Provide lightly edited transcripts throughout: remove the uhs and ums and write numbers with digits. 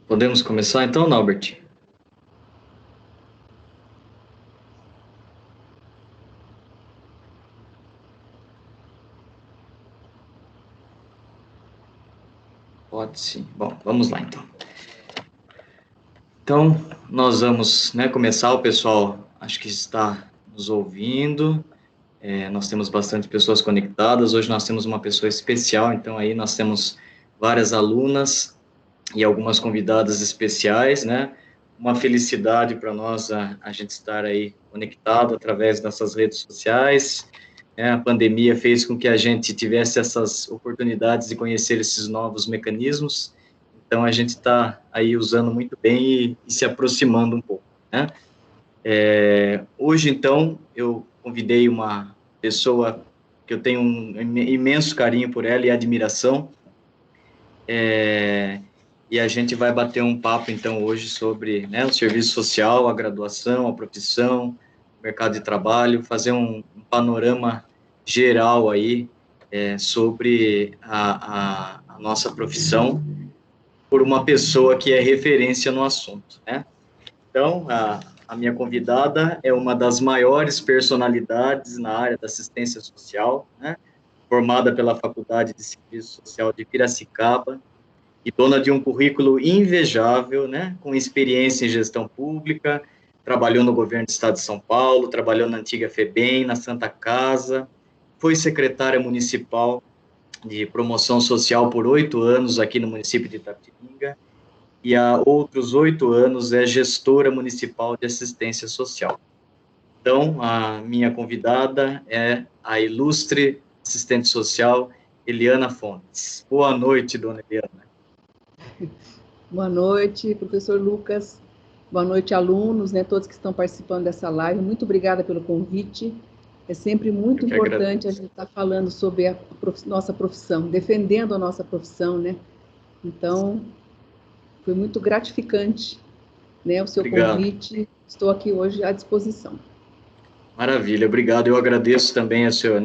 Podemos começar então, Norbert? Pode sim. Bom, vamos lá então. Então, nós vamos, começar. O pessoal acho que está nos ouvindo. Nós temos bastante pessoas conectadas. Hoje nós temos uma pessoa especial, então aí nós temos várias alunas e algumas convidadas especiais, né? Uma felicidade para nós a gente estar aí conectado através dessas redes sociais. A pandemia fez com que a gente tivesse essas oportunidades de conhecer esses novos mecanismos. Então, a gente está aí usando muito bem e se aproximando um pouco, né? Hoje, então, eu convidei uma pessoa que eu tenho um imenso carinho por ela e admiração, e a gente vai bater um papo, então, hoje sobre, o serviço social, a graduação, a profissão, o mercado de trabalho, fazer um panorama geral aí sobre a nossa profissão por uma pessoa que é referência no assunto, né? Então, a minha convidada é uma das maiores personalidades na área da assistência social, né? Formada pela Faculdade de Serviço Social de Piracicaba, e dona de um currículo invejável, né, com experiência em gestão pública, trabalhou no governo do estado de São Paulo, trabalhou na antiga FEBEM, na Santa Casa, foi secretária municipal de promoção social por 8 anos aqui no município de Itapetininga, e há outros 8 anos é gestora municipal de assistência social. Então, a minha convidada é a ilustre assistente social Eliana Fontes. Boa noite, dona Eliana. Boa noite, professor Lucas. Boa noite, alunos, todos que estão participando dessa live. Muito obrigada pelo convite. É sempre muito importante a gente estar falando sobre a nossa profissão, defendendo a nossa profissão, né? Então, foi muito gratificante, o seu convite. Estou aqui hoje à disposição. Maravilha, obrigado. Eu agradeço também a senhora,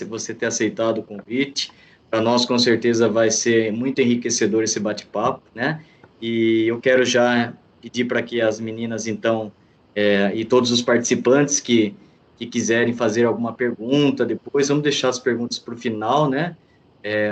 você ter aceitado o convite. Para nós, com certeza, vai ser muito enriquecedor esse bate-papo, né? E eu quero já pedir para que as meninas, então, e todos os participantes que quiserem fazer alguma pergunta depois, vamos deixar as perguntas para o final, né?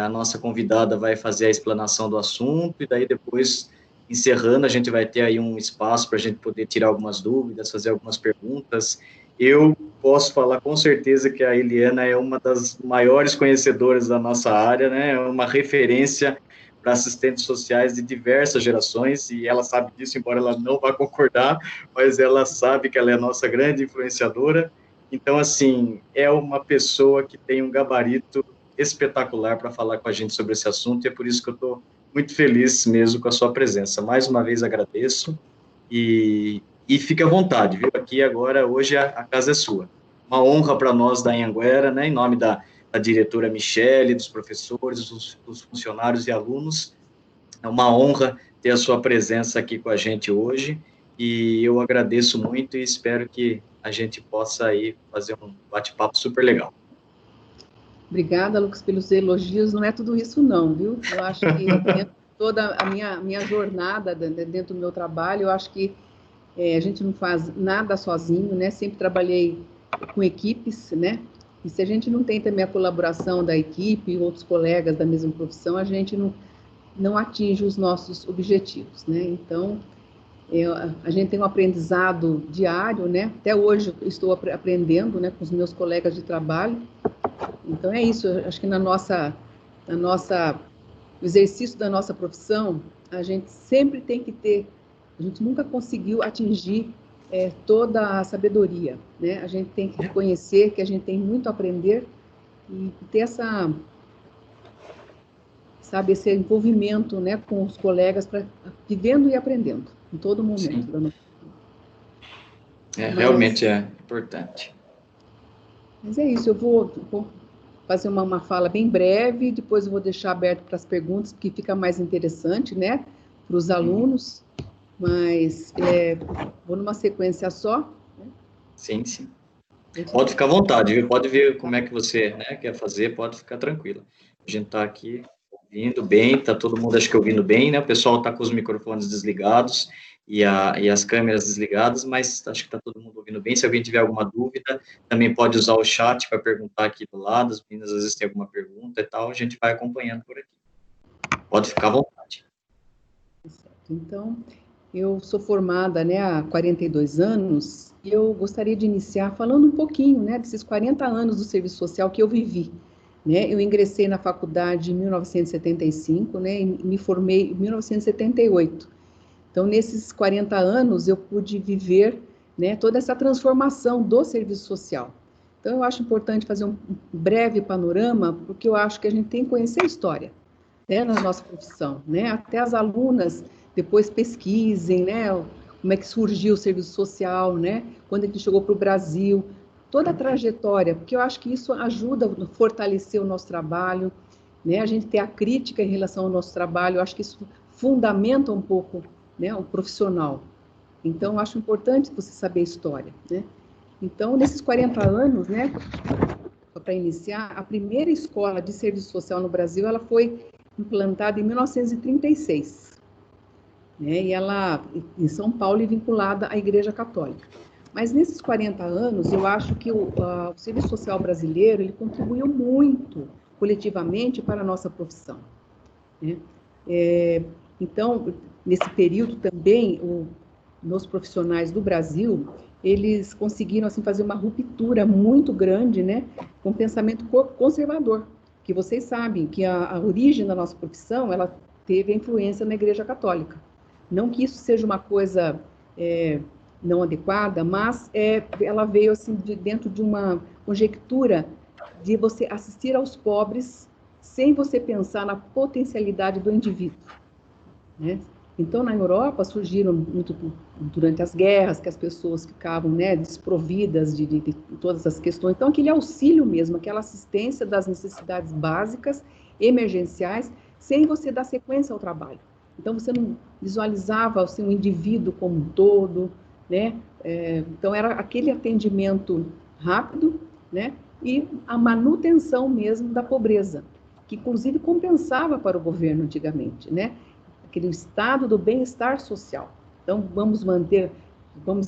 A nossa convidada vai fazer a explanação do assunto, e daí depois, encerrando, a gente vai ter aí um espaço para a gente poder tirar algumas dúvidas, fazer algumas perguntas. Eu posso falar com certeza que a Eliana é uma das maiores conhecedoras da nossa área, né? É uma referência para assistentes sociais de diversas gerações, e ela sabe disso, embora ela não vá concordar, mas ela sabe que ela é a nossa grande influenciadora. Então, assim, é uma pessoa que tem um gabarito espetacular para falar com a gente sobre esse assunto, e é por isso que eu estou muito feliz mesmo com a sua presença. Mais uma vez agradeço, e fique à vontade, viu? Aqui agora, hoje, a casa é sua. Uma honra para nós da Anhanguera, né? Em nome da diretora Michele, dos professores, dos funcionários e alunos. É uma honra ter a sua presença aqui com a gente hoje, e eu agradeço muito e espero que a gente possa aí fazer um bate-papo super legal. Obrigada, Lucas, pelos elogios. Não é tudo isso não, viu? Eu acho que dentro de toda a minha jornada dentro do meu trabalho, eu acho que a gente não faz nada sozinho, né? Sempre trabalhei com equipes, né? E se a gente não tem também a colaboração da equipe e outros colegas da mesma profissão, a gente não atinge os nossos objetivos, né? Então, a gente tem um aprendizado diário, né? Até hoje eu estou aprendendo, né, com os meus colegas de trabalho. Então, é isso. Eu acho que no exercício da nossa profissão, a gente sempre tem que ter. A gente nunca conseguiu atingir toda a sabedoria, né? A gente tem que reconhecer que a gente tem muito a aprender e ter esse envolvimento, né, com os colegas, vivendo e aprendendo em todo momento. Realmente é importante. Mas é isso, eu vou fazer uma fala bem breve, depois eu vou deixar aberto para as perguntas, porque fica mais interessante, né, para os alunos, mas vou numa sequência só. Né? Sim. Pode ficar à vontade, viu? Pode ver como é que você quer fazer, pode ficar tranquila. A gente está aqui. Ouvindo bem, está todo mundo, acho que ouvindo bem, né? O pessoal está com os microfones desligados e as câmeras desligadas, mas acho que está todo mundo ouvindo bem. Se alguém tiver alguma dúvida, também pode usar o chat para perguntar aqui do lado. As meninas às vezes têm alguma pergunta e tal, a gente vai acompanhando por aqui. Pode ficar à vontade. Então, eu sou formada, né, há 42 anos e eu gostaria de iniciar falando um pouquinho, né, desses 40 anos do serviço social que eu vivi. Né? Eu ingressei na faculdade em 1975, né, e me formei em 1978. Então, nesses 40 anos, eu pude viver, né, toda essa transformação do serviço social. Então, eu acho importante fazer um breve panorama, porque eu acho que a gente tem que conhecer a história, né, na nossa profissão, né? Até as alunas depois pesquisem, né, como é que surgiu o serviço social, né? Quando ele chegou para o Brasil, toda a trajetória, porque eu acho que isso ajuda a fortalecer o nosso trabalho, né? A gente ter a crítica em relação ao nosso trabalho, eu acho que isso fundamenta um pouco, né, o profissional. Então, eu acho importante você saber a história, né? Então, nesses 40 anos, né, para iniciar, a primeira escola de serviço social no Brasil, ela foi implantada em 1936, né? E ela, em São Paulo, e vinculada à Igreja Católica. Mas nesses 40 anos, eu acho que o serviço social brasileiro, ele contribuiu muito coletivamente para a nossa profissão, né? Então, nesse período também, nos profissionais do Brasil, eles conseguiram assim fazer uma ruptura muito grande, né, com o pensamento conservador, que vocês sabem que a origem da nossa profissão, ela teve a influência na Igreja Católica. Não que isso seja uma coisa não adequada, mas ela veio assim dentro de uma conjectura de você assistir aos pobres sem você pensar na potencialidade do indivíduo, né? Então, na Europa, surgiram muito durante as guerras, que as pessoas ficavam, né, desprovidas de todas as questões. Então, aquele auxílio mesmo, aquela assistência das necessidades básicas, emergenciais, sem você dar sequência ao trabalho. Então, você não visualizava assim, o indivíduo como um todo, né? Então, era aquele atendimento rápido, né? E a manutenção mesmo da pobreza, que inclusive compensava para o governo antigamente, né? Aquele estado do bem-estar social. Então, vamos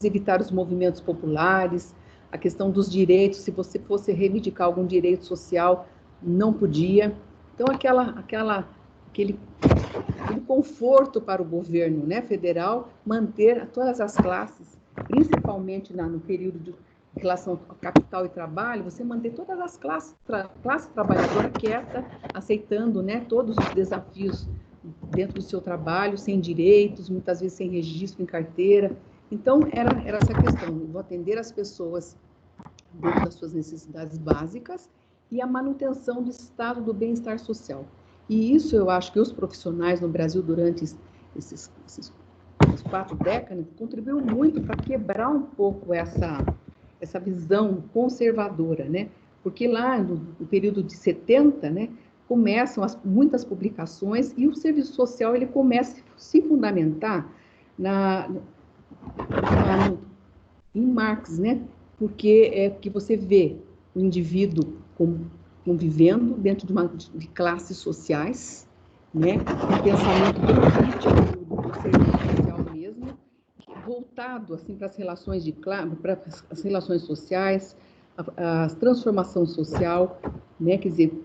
evitar os movimentos populares, a questão dos direitos, se você fosse reivindicar algum direito social, não podia. Então, aquele conforto para o governo, né, federal, manter todas as classes, principalmente no período de relação ao capital e trabalho, você manter todas as classes, classe trabalhadora quieta, aceitando, né, todos os desafios dentro do seu trabalho, sem direitos, muitas vezes sem registro em carteira. Então, era essa questão, vou atender as pessoas dentro das suas necessidades básicas e a manutenção do estado do bem-estar social. E isso eu acho que os profissionais no Brasil, durante esses 4 décadas, contribuíram muito para quebrar um pouco essa visão conservadora, né? Porque lá no período de 70, né, começam muitas publicações e o serviço social ele começa a se fundamentar em Marx, né? Porque é que você vê o indivíduo convivendo dentro de classes sociais, né? Um pensamento bem crítico do serviço social mesmo, voltado assim para as relações para as relações sociais, a transformação social, né? Quer dizer,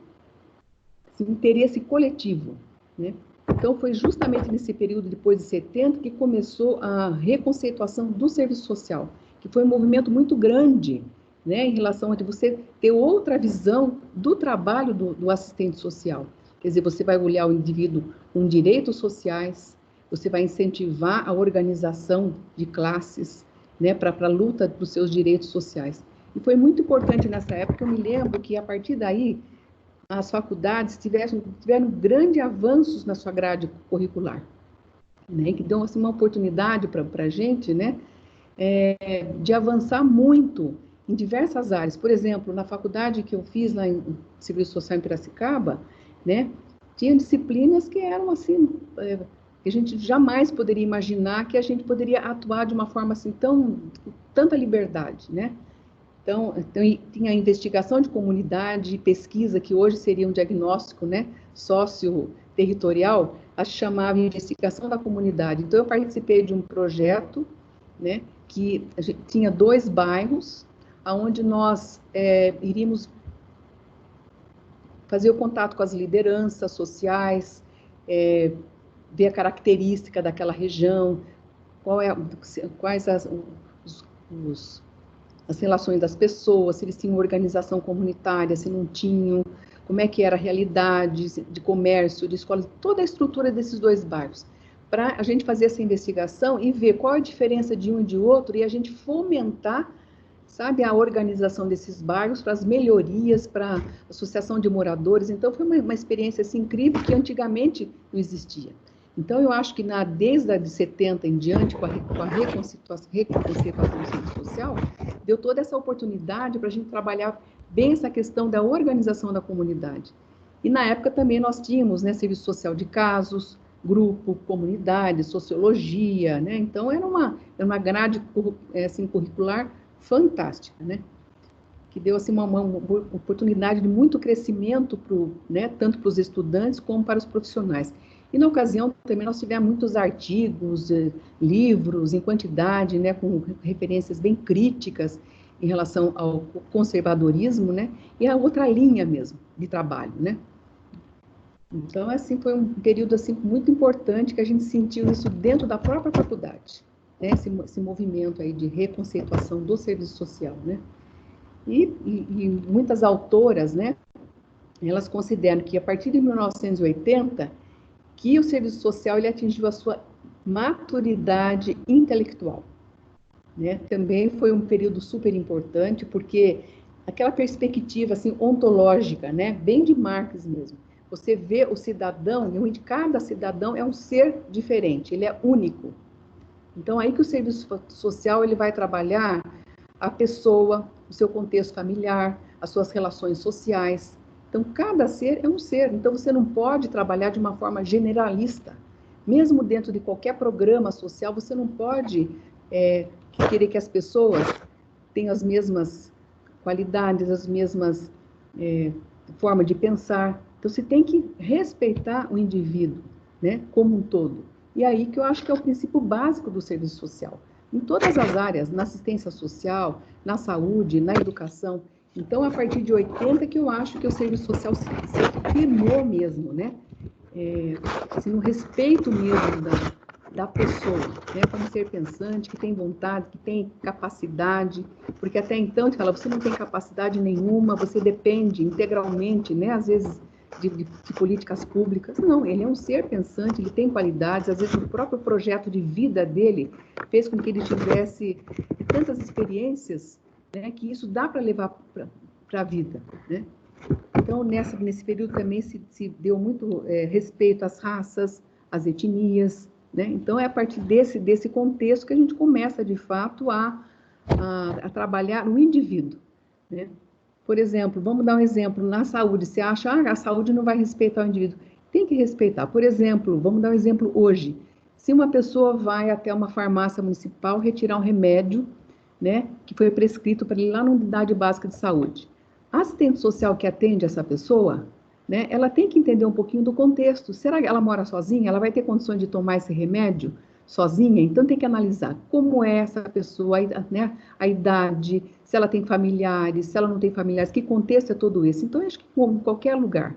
interesse coletivo, né? Então, foi justamente nesse período, depois de 70, que começou a reconceituação do serviço social, que foi um movimento muito grande, né, em relação a você ter outra visão do trabalho do assistente social. Quer dizer, você vai olhar o indivíduo com direitos sociais, você vai incentivar a organização de classes, né, para a luta dos seus direitos sociais. E foi muito importante nessa época, eu me lembro que, a partir daí, as faculdades tiveram grandes avanços na sua grade curricular, né, que dão assim, uma oportunidade para a gente, né, de avançar muito em diversas áreas. Por exemplo, na faculdade que eu fiz lá em Serviço Social em Piracicaba, né, tinha disciplinas que eram assim, que a gente jamais poderia imaginar que a gente poderia atuar de uma forma assim com tanta liberdade, né? Então, tinha a investigação de comunidade, pesquisa, que hoje seria um diagnóstico, né, territorial, a chamava Investigação da Comunidade. Então, eu participei de um projeto, né, que a gente tinha 2 bairros, onde nós iríamos fazer o contato com as lideranças sociais, ver a característica daquela região, quais as relações das pessoas, se eles tinham organização comunitária, se não tinham, como é que era a realidade de comércio, de escola, toda a estrutura desses 2 bairros, para a gente fazer essa investigação e ver qual a diferença de um e de outro, e a gente fomentar, sabe, a organização desses bairros para as melhorias, para a associação de moradores. Então, foi uma experiência assim, incrível que antigamente não existia. Então, eu acho que desde a de 70 em diante, com a reconceituação social, deu toda essa oportunidade para a gente trabalhar bem essa questão da organização da comunidade. E na época também nós tínhamos, né, serviço social de casos, grupo, comunidade, sociologia, né? Então, era uma grade assim, curricular fantástica, né? Que deu assim, uma oportunidade de muito crescimento, né, tanto para os estudantes como para os profissionais. E na ocasião também nós tivemos muitos artigos, livros em quantidade, né, com referências bem críticas em relação ao conservadorismo, né, e a outra linha mesmo de trabalho, né. Então, assim, foi um período assim muito importante que a gente sentiu isso dentro da própria faculdade, né, esse movimento aí de reconceituação do serviço social, né. E muitas autoras, né, elas consideram que a partir de 1980 que o serviço social ele atingiu a sua maturidade intelectual, né? Também foi um período super importante, porque aquela perspectiva assim, ontológica, né? Bem de Marx mesmo. Você vê o cidadão, e cada cidadão é um ser diferente, ele é único. Então, aí que o serviço social ele vai trabalhar a pessoa, o seu contexto familiar, as suas relações sociais. Então, cada ser é um ser. Então, você não pode trabalhar de uma forma generalista. Mesmo dentro de qualquer programa social, você não pode querer que as pessoas tenham as mesmas qualidades, as mesmas formas de pensar. Então, você tem que respeitar o indivíduo, né, como um todo. E aí que eu acho que é o princípio básico do serviço social. Em todas as áreas, na assistência social, na saúde, na educação. Então, a partir de 80 que eu acho que o serviço social se firmou mesmo, né? Assim, no respeito mesmo da pessoa, né? Como ser pensante, que tem vontade, que tem capacidade, porque até então, a gente fala, você não tem capacidade nenhuma, você depende integralmente, né? Às vezes, de políticas públicas. Não, ele é um ser pensante, ele tem qualidades, às vezes o próprio projeto de vida dele fez com que ele tivesse tantas experiências, né, que isso dá para levar para a vida, né? Então, nesse período também se deu muito respeito às raças, às etnias, né? Então, é a partir desse contexto que a gente começa, de fato, a trabalhar no indivíduo, né? Por exemplo, vamos dar um exemplo, na saúde, você acha, a saúde não vai respeitar o indivíduo. Tem que respeitar. Por exemplo, vamos dar um exemplo hoje. Se uma pessoa vai até uma farmácia municipal retirar um remédio, né, que foi prescrito para ele lá na unidade básica de saúde. A assistente social que atende essa pessoa, né, ela tem que entender um pouquinho do contexto. Será que ela mora sozinha? Ela vai ter condições de tomar esse remédio sozinha? Então, tem que analisar como é essa pessoa, né, a idade, se ela tem familiares, se ela não tem familiares, que contexto é todo esse. Então, eu acho que em qualquer lugar,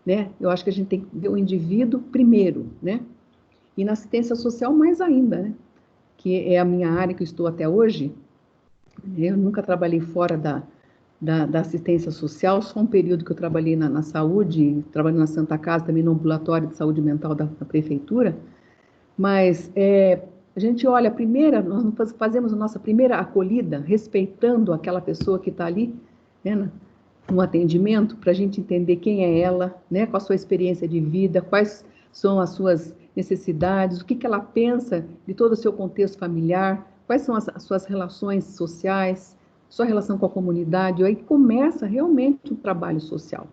né, eu acho que a gente tem que ver o indivíduo primeiro, né, e na assistência social mais ainda, né, que é a minha área que eu estou até hoje. Eu nunca trabalhei fora da assistência social, só um período que eu trabalhei na saúde, trabalhei na Santa Casa, também no ambulatório de saúde mental da prefeitura, mas a gente olha, nós fazemos a nossa primeira acolhida, respeitando aquela pessoa que está ali, né, no atendimento, para a gente entender quem é ela, né, qual a sua experiência de vida, quais são as suas necessidades, o que ela pensa de todo o seu contexto familiar, quais são as suas relações sociais, sua relação com a comunidade, aí começa realmente o trabalho social,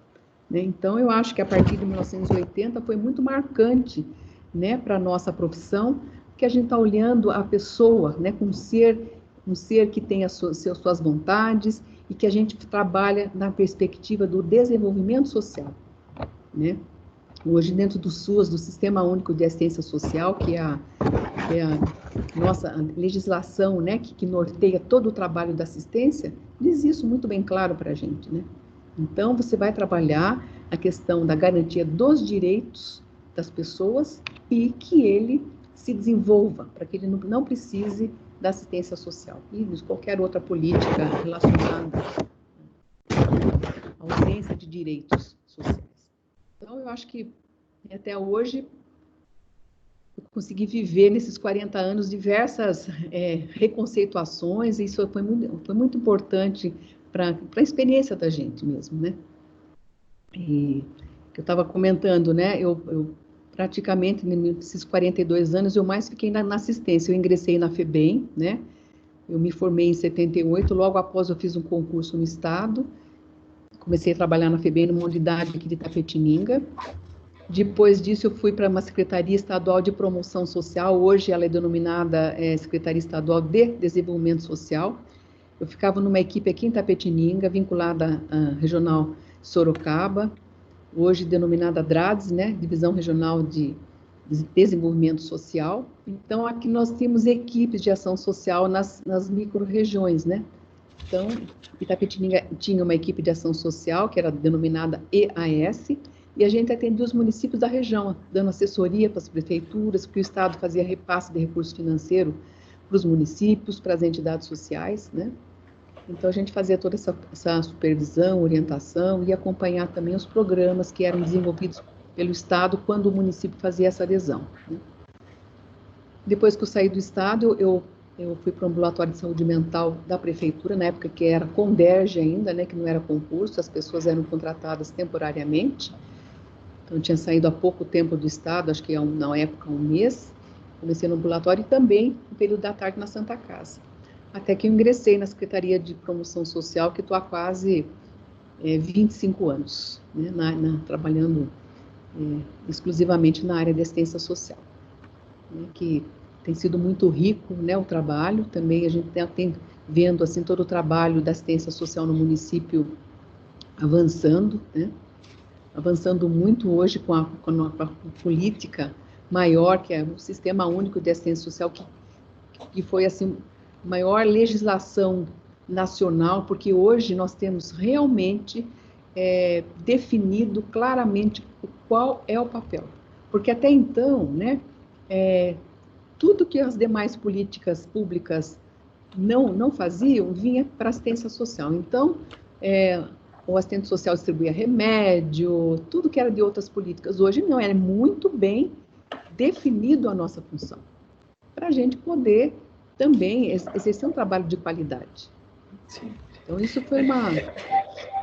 né? Então, eu acho que a partir de 1980 foi muito marcante, né, para a nossa profissão, que a gente está olhando a pessoa, né, com um ser que tem as suas vontades e que a gente trabalha na perspectiva do desenvolvimento social, né? hoje dentro do SUS, do Sistema Único de Assistência Social, que é a nossa legislação, né, que norteia todo o trabalho da assistência, diz isso muito bem claro para a gente, né? Então, você vai trabalhar a questão da garantia dos direitos das pessoas e que ele se desenvolva, para que ele não precise da assistência social e de qualquer outra política relacionada à ausência de direitos sociais. Então, eu acho que até hoje eu consegui viver nesses 40 anos diversas reconceituações, e isso foi muito importante para a experiência da gente mesmo, né? E que eu estava comentando, né? Eu praticamente, nesses 42 anos, eu mais fiquei na assistência. Eu ingressei na FEBEM, né? Eu me formei em 78, logo após eu fiz um concurso no Estado, comecei a trabalhar na FEBEM, numa unidade aqui de Itapetininga. Depois disso, eu fui para uma Secretaria Estadual de Promoção Social, hoje ela é denominada Secretaria Estadual de Desenvolvimento Social. Eu ficava numa equipe aqui em Itapetininga, vinculada à Regional Sorocaba, hoje denominada DRADS, né, Divisão Regional de Desenvolvimento Social. Então, aqui nós temos equipes de ação social nas micro-regiões, né? Então, Itapetininga tinha uma equipe de ação social, que era denominada EAS, e a gente atendia os municípios da região, dando assessoria para as prefeituras, porque o Estado fazia repasse de recurso financeiro para os municípios, para as entidades sociais, né? Então, a gente fazia toda essa supervisão, orientação e acompanhar também os programas que eram desenvolvidos pelo Estado quando o município fazia essa adesão, né? Depois que eu saí do Estado, eu fui para o ambulatório de saúde mental da prefeitura, na época que era Conderge ainda, né, que não era concurso, as pessoas eram contratadas temporariamente. Então, eu tinha saído há pouco tempo do Estado, acho que na época 1 mês, comecei no ambulatório e também no período da tarde na Santa Casa. Até que eu ingressei na Secretaria de Promoção Social, que estou há quase 25 anos, né, trabalhando exclusivamente na área de assistência social, né, que tem sido muito rico, né, o trabalho. Também a gente tem vendo assim todo o trabalho da assistência social no município avançando, né? Avançando muito hoje com a política maior, que é o Sistema Único de Assistência Social, que foi assim maior legislação nacional, porque hoje nós temos realmente definido claramente qual é o papel. Porque até então, né, tudo que as demais políticas públicas não faziam, vinha para a assistência social. Então, o assistente social distribuía remédio, tudo que era de outras políticas. Hoje não, é muito bem definido a nossa função, para a gente poder também exercer um trabalho de qualidade. Sim. Então, isso foi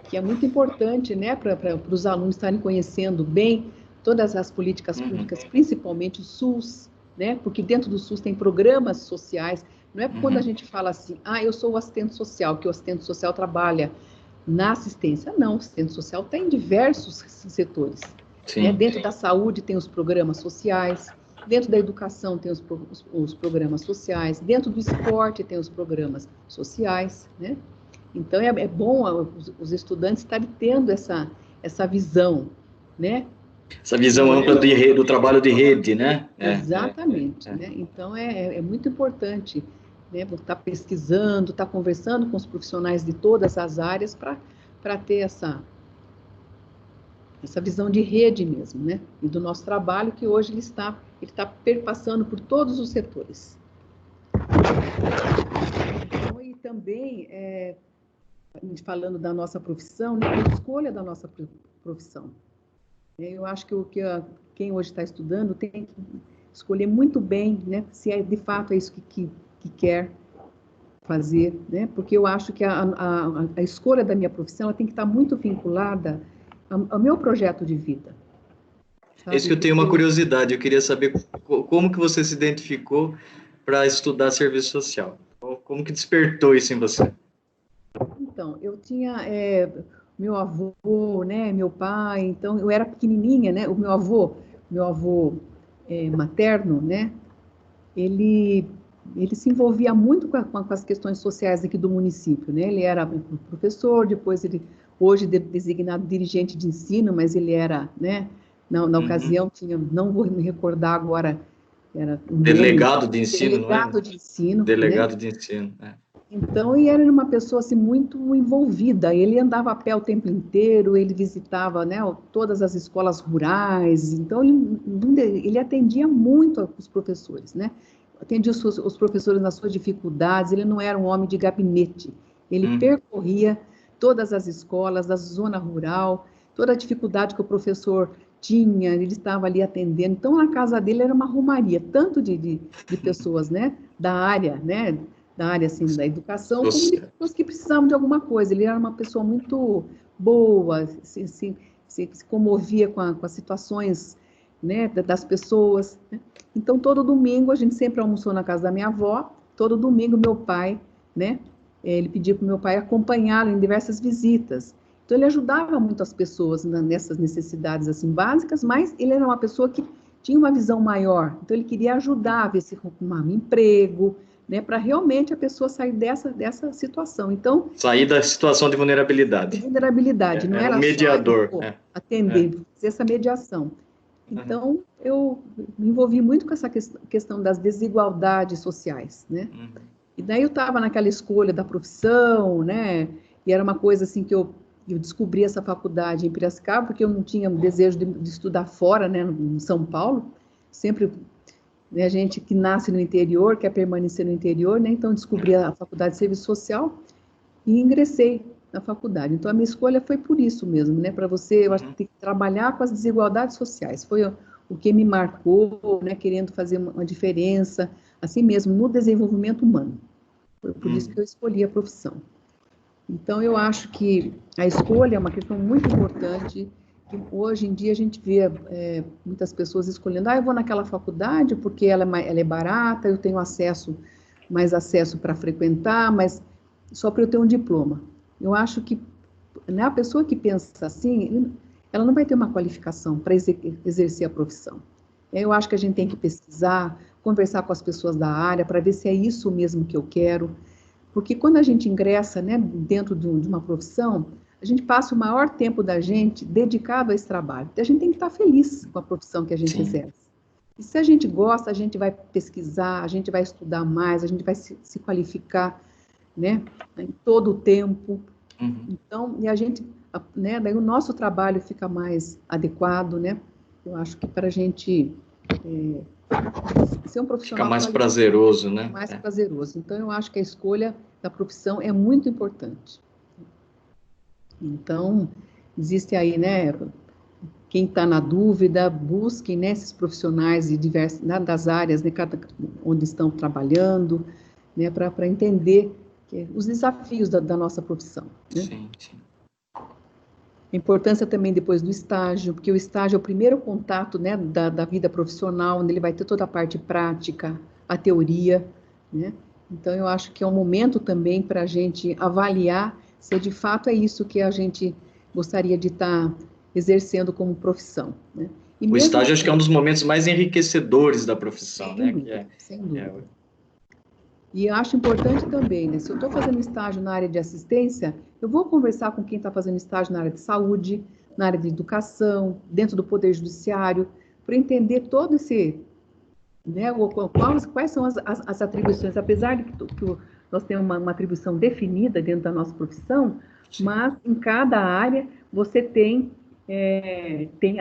que é muito importante, né, para os alunos estarem conhecendo bem todas as políticas públicas, principalmente o SUS, né, porque dentro do SUS tem programas sociais. Não é quando a gente fala assim, eu sou o assistente social, que o assistente social trabalha na assistência. Não, o assistente social tem diversos setores. Né? Dentro da saúde tem os programas sociais, dentro da educação tem os programas sociais, dentro do esporte tem os programas sociais, né? Então, é bom os estudantes estarem tendo essa visão, né? Essa visão ampla do trabalho de rede, né? Exatamente, né? Então, é muito importante, né, estar pesquisando, estar conversando com os profissionais de todas as áreas para ter essa visão de rede mesmo, né? E do nosso trabalho, que hoje ele está perpassando por todos os setores. Então, e também, falando da nossa profissão, né, a escolha da nossa profissão. Eu acho que quem hoje está estudando tem que escolher muito bem, né, se de fato é isso que quer fazer, né? Porque eu acho que a escolha da minha profissão ela tem que estar muito vinculada ao meu projeto de vida. Sabe? Isso que eu tenho uma curiosidade, eu queria saber como que você se identificou para estudar serviço social. Como que despertou isso em você? Então, eu tinha meu avô, né, meu pai, então eu era pequenininha, né? O meu avô materno, né? Ele se envolvia muito com as questões sociais aqui do município, né? Ele era professor, depois hoje designado dirigente de ensino, mas ele era, né, na ocasião tinha, não vou me recordar agora, era um delegado de ensino, delegado não é? de ensino, Delegado né? de ensino, Então, e era uma pessoa assim muito envolvida. Ele andava a pé o tempo inteiro, ele visitava, né, todas as escolas rurais. Então, ele atendia muito os professores, né? Atendia os professores nas suas dificuldades. Ele não era um homem de gabinete. Ele percorria todas as escolas da zona rural, toda a dificuldade que o professor tinha, ele estava ali atendendo. Então, a casa dele era uma romaria, tanto de pessoas, né, da área, né, assim, da educação, como de pessoas que precisavam de alguma coisa. Ele era uma pessoa muito boa, se comovia com as situações, né, das pessoas, né? Então, todo domingo, a gente sempre almoçou na casa da minha avó, todo domingo meu pai, né, ele pedia para o meu pai acompanhá-lo em diversas visitas. Então, ele ajudava muito as pessoas nessas necessidades, assim, básicas, mas ele era uma pessoa que tinha uma visão maior. Então, ele queria ajudar a ver se arrumava um emprego, né, para realmente a pessoa sair dessa situação. Então, sair da situação de vulnerabilidade. Não Era um era só mediador. atender, fazer essa mediação. Então, eu me envolvi muito com essa questão das desigualdades sociais, né? E daí eu estava naquela escolha da profissão, né? E era uma coisa assim que eu descobri essa faculdade em Piracicaba, porque eu não tinha desejo de estudar fora, né, em São Paulo. Sempre, né, a gente que nasce no interior, quer permanecer no interior, né? Então, descobri a faculdade de serviço social e ingressei na faculdade. Então, a minha escolha foi por isso mesmo, né? Para você, eu acho que tem que trabalhar com as desigualdades sociais. Foi o que me marcou, né? Querendo fazer uma diferença, assim mesmo, no desenvolvimento humano. Foi por isso que eu escolhi a profissão. Então, eu acho que a escolha é uma questão muito importante. Que hoje em dia a gente vê muitas pessoas escolhendo, eu vou naquela faculdade porque ela é barata, eu tenho mais acesso para frequentar, mas só para eu ter um diploma. Eu acho que, né, a pessoa que pensa assim, ela não vai ter uma qualificação para exercer a profissão. Eu acho que a gente tem que pesquisar, conversar com as pessoas da área para ver se é isso mesmo que eu quero. Porque quando a gente ingressa, né, dentro de uma profissão, a gente passa o maior tempo da gente dedicado a esse trabalho. Então, a gente tem que estar feliz com a profissão que a gente exerce. E se a gente gosta, a gente vai pesquisar, a gente vai estudar mais, a gente vai se qualificar, né, em todo o tempo. Então, e a gente, né, daí o nosso trabalho fica mais adequado, né? Eu acho que para a gente ser um profissional... Fica mais prazeroso, né? Mais prazeroso. Então, eu acho que a escolha da profissão é muito importante. Então, existe aí, né, quem está na dúvida, busquem, né, esses profissionais de diversas, das áreas, né, onde estão trabalhando, né, para entender os desafios da nossa profissão. Né? Sim. A importância também depois do estágio, porque o estágio é o primeiro contato, né, da vida profissional, onde ele vai ter toda a parte prática, a teoria, né? Então, eu acho que é um momento também para a gente avaliar se de fato é isso que a gente gostaria de estar exercendo como profissão, né? E o estágio acho que é um dos momentos mais enriquecedores da profissão, né? Sem dúvida. E eu acho importante também, né? Se eu estou fazendo estágio na área de assistência, eu vou conversar com quem está fazendo estágio na área de saúde, na área de educação, dentro do Poder Judiciário, para entender todo esse, né? Quais são as atribuições, apesar de que nós temos uma atribuição definida dentro da nossa profissão, mas em cada área você tem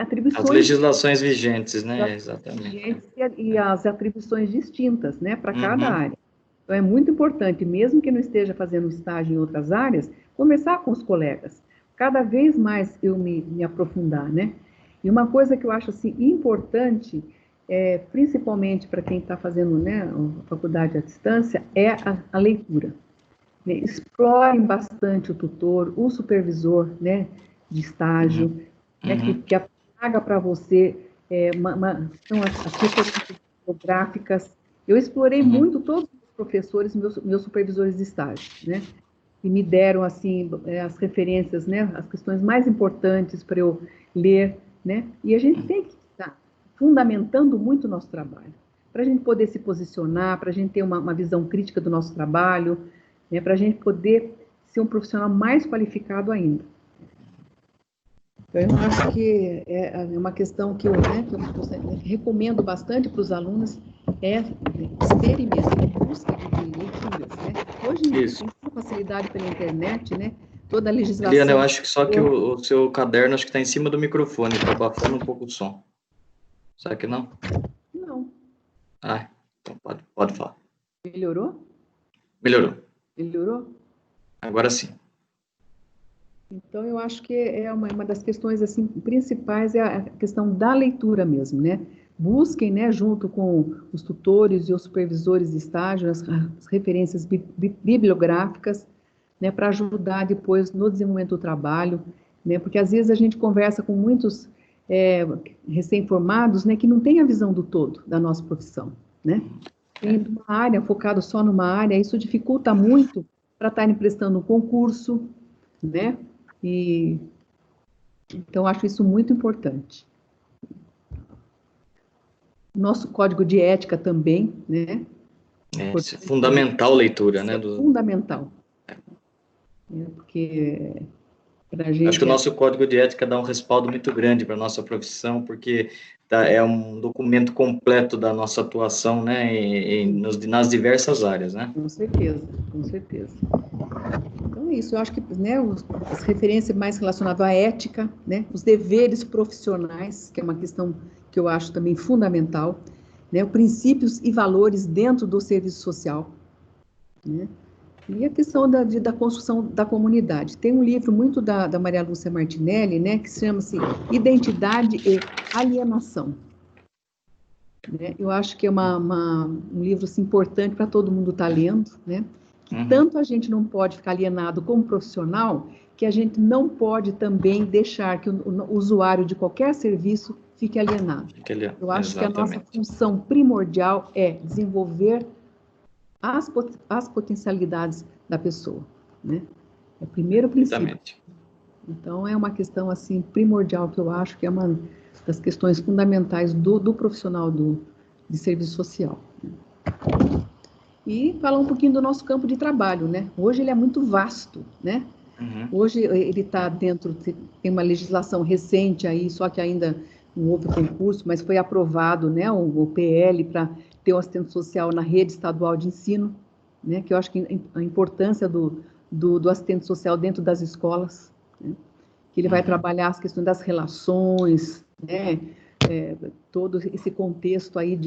atribuições. As legislações vigentes, né? Exatamente. E as atribuições distintas, né? Para cada área. Então, é muito importante, mesmo que não esteja fazendo estágio em outras áreas, conversar com os colegas. Cada vez mais eu me aprofundar, né? E uma coisa que eu acho, assim, importante, principalmente para quem está fazendo, né, a faculdade à distância, é a leitura. Né? Explorem bastante o tutor, o supervisor, né, de estágio, né, que traga para você são as referências bibliográficas. Eu explorei muito todos os professores, meus supervisores de estágio, né? E me deram, assim, as referências, né? As questões mais importantes para eu ler, né? E a gente tem que estar fundamentando muito o nosso trabalho, para a gente poder se posicionar, para a gente ter uma visão crítica do nosso trabalho, né? Para a gente poder ser um profissional mais qualificado ainda. Eu acho que é uma questão que eu recomendo bastante para os alunos, é terem mesmo busca de leituras, né? Hoje tem muita facilidade pela internet, né? Toda a legislação... Eliana, eu acho que só que o seu caderno acho que está em cima do microfone, está abafando um pouco o som. Será que não? Não. Ah, então pode falar. Melhorou? Melhorou. Melhorou? Agora sim. Então, eu acho que é uma das questões assim, principais é a questão da leitura mesmo, né? Busquem, né, junto com os tutores e os supervisores de estágio, as referências bibliográficas, né, para ajudar depois no desenvolvimento do trabalho, né? Porque às vezes a gente conversa com muitos recém-formados, né, que não têm a visão do todo da nossa profissão, né? Tem uma área, focado só numa área, isso dificulta muito para estarem prestando um concurso, né? E então acho isso muito importante. Nosso código de ética também, né? Isso é fundamental a leitura, né? Fundamental. Porque para a gente... Acho que o nosso código de ética dá um respaldo muito grande para a nossa profissão, porque é um documento completo da nossa atuação, né? Nas diversas áreas, né? Com certeza, com certeza. Então é isso, eu acho que, né, as referências mais relacionadas à ética, né, os deveres profissionais, que é uma questão que eu acho também fundamental, né, os princípios e valores dentro do serviço social, né, e a questão da construção da comunidade. Tem um livro muito da Maria Lúcia Martinelli, né, que se chama-se Identidade e Alienação. Né, eu acho que é um livro assim, importante para todo mundo estar lendo, né? Tanto a gente não pode ficar alienado como profissional, que a gente não pode também deixar que o usuário de qualquer serviço fique alienado. Eu acho que a nossa função primordial é desenvolver as potencialidades da pessoa, né? É o primeiro princípio. Então, é uma questão assim primordial que eu acho que é uma das questões fundamentais do profissional de serviço social. E falar um pouquinho do nosso campo de trabalho, né? Hoje ele é muito vasto, né? Hoje ele está dentro, tem uma legislação recente aí, só que ainda não houve concurso, mas foi aprovado, né, o PL para ter o assistente social na rede estadual de ensino, né? Que eu acho que a importância do assistente social dentro das escolas, né? Que ele vai trabalhar as questões das relações, né? Todo esse contexto aí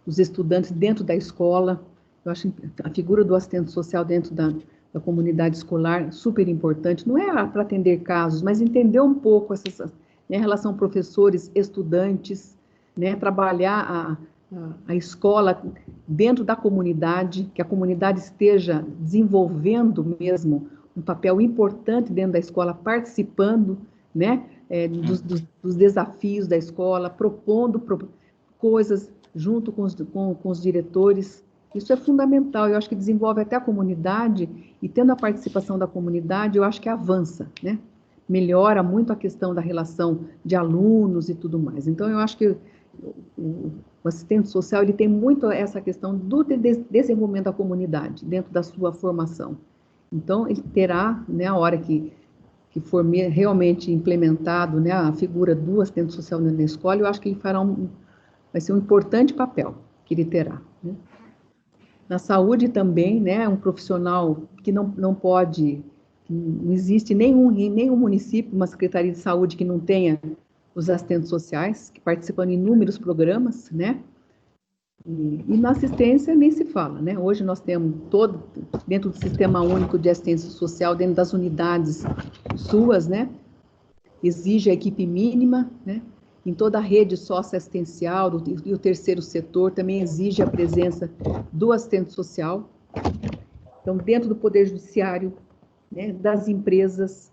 os estudantes dentro da escola. Eu acho a figura do assistente social dentro da comunidade escolar super importante. Não é para atender casos, mas entender um pouco essa, né, relação professores-estudantes, né, trabalhar a escola dentro da comunidade, que a comunidade esteja desenvolvendo mesmo um papel importante dentro da escola, participando, né, dos desafios da escola, propondo coisas junto com os diretores. Isso é fundamental, eu acho que desenvolve até a comunidade, e tendo a participação da comunidade, eu acho que avança, né? Melhora muito a questão da relação de alunos e tudo mais. Então, eu acho que o assistente social, ele tem muito essa questão do desenvolvimento da comunidade, dentro da sua formação. Então, ele terá, né, a hora que for realmente implementado, né, a figura do assistente social na escola, eu acho que ele vai ser um importante papel que ele terá, né? Na saúde também, né, um profissional que não pode, não existe em nenhum município uma secretaria de saúde que não tenha os assistentes sociais, que participam de inúmeros programas, né? E na assistência nem se fala, né? Hoje nós temos dentro do Sistema Único de Assistência Social, dentro das unidades suas, né? Exige a equipe mínima, né? Em toda a rede socioassistencial e o terceiro setor também exige a presença do assistente social. Então, dentro do Poder Judiciário, né, das empresas,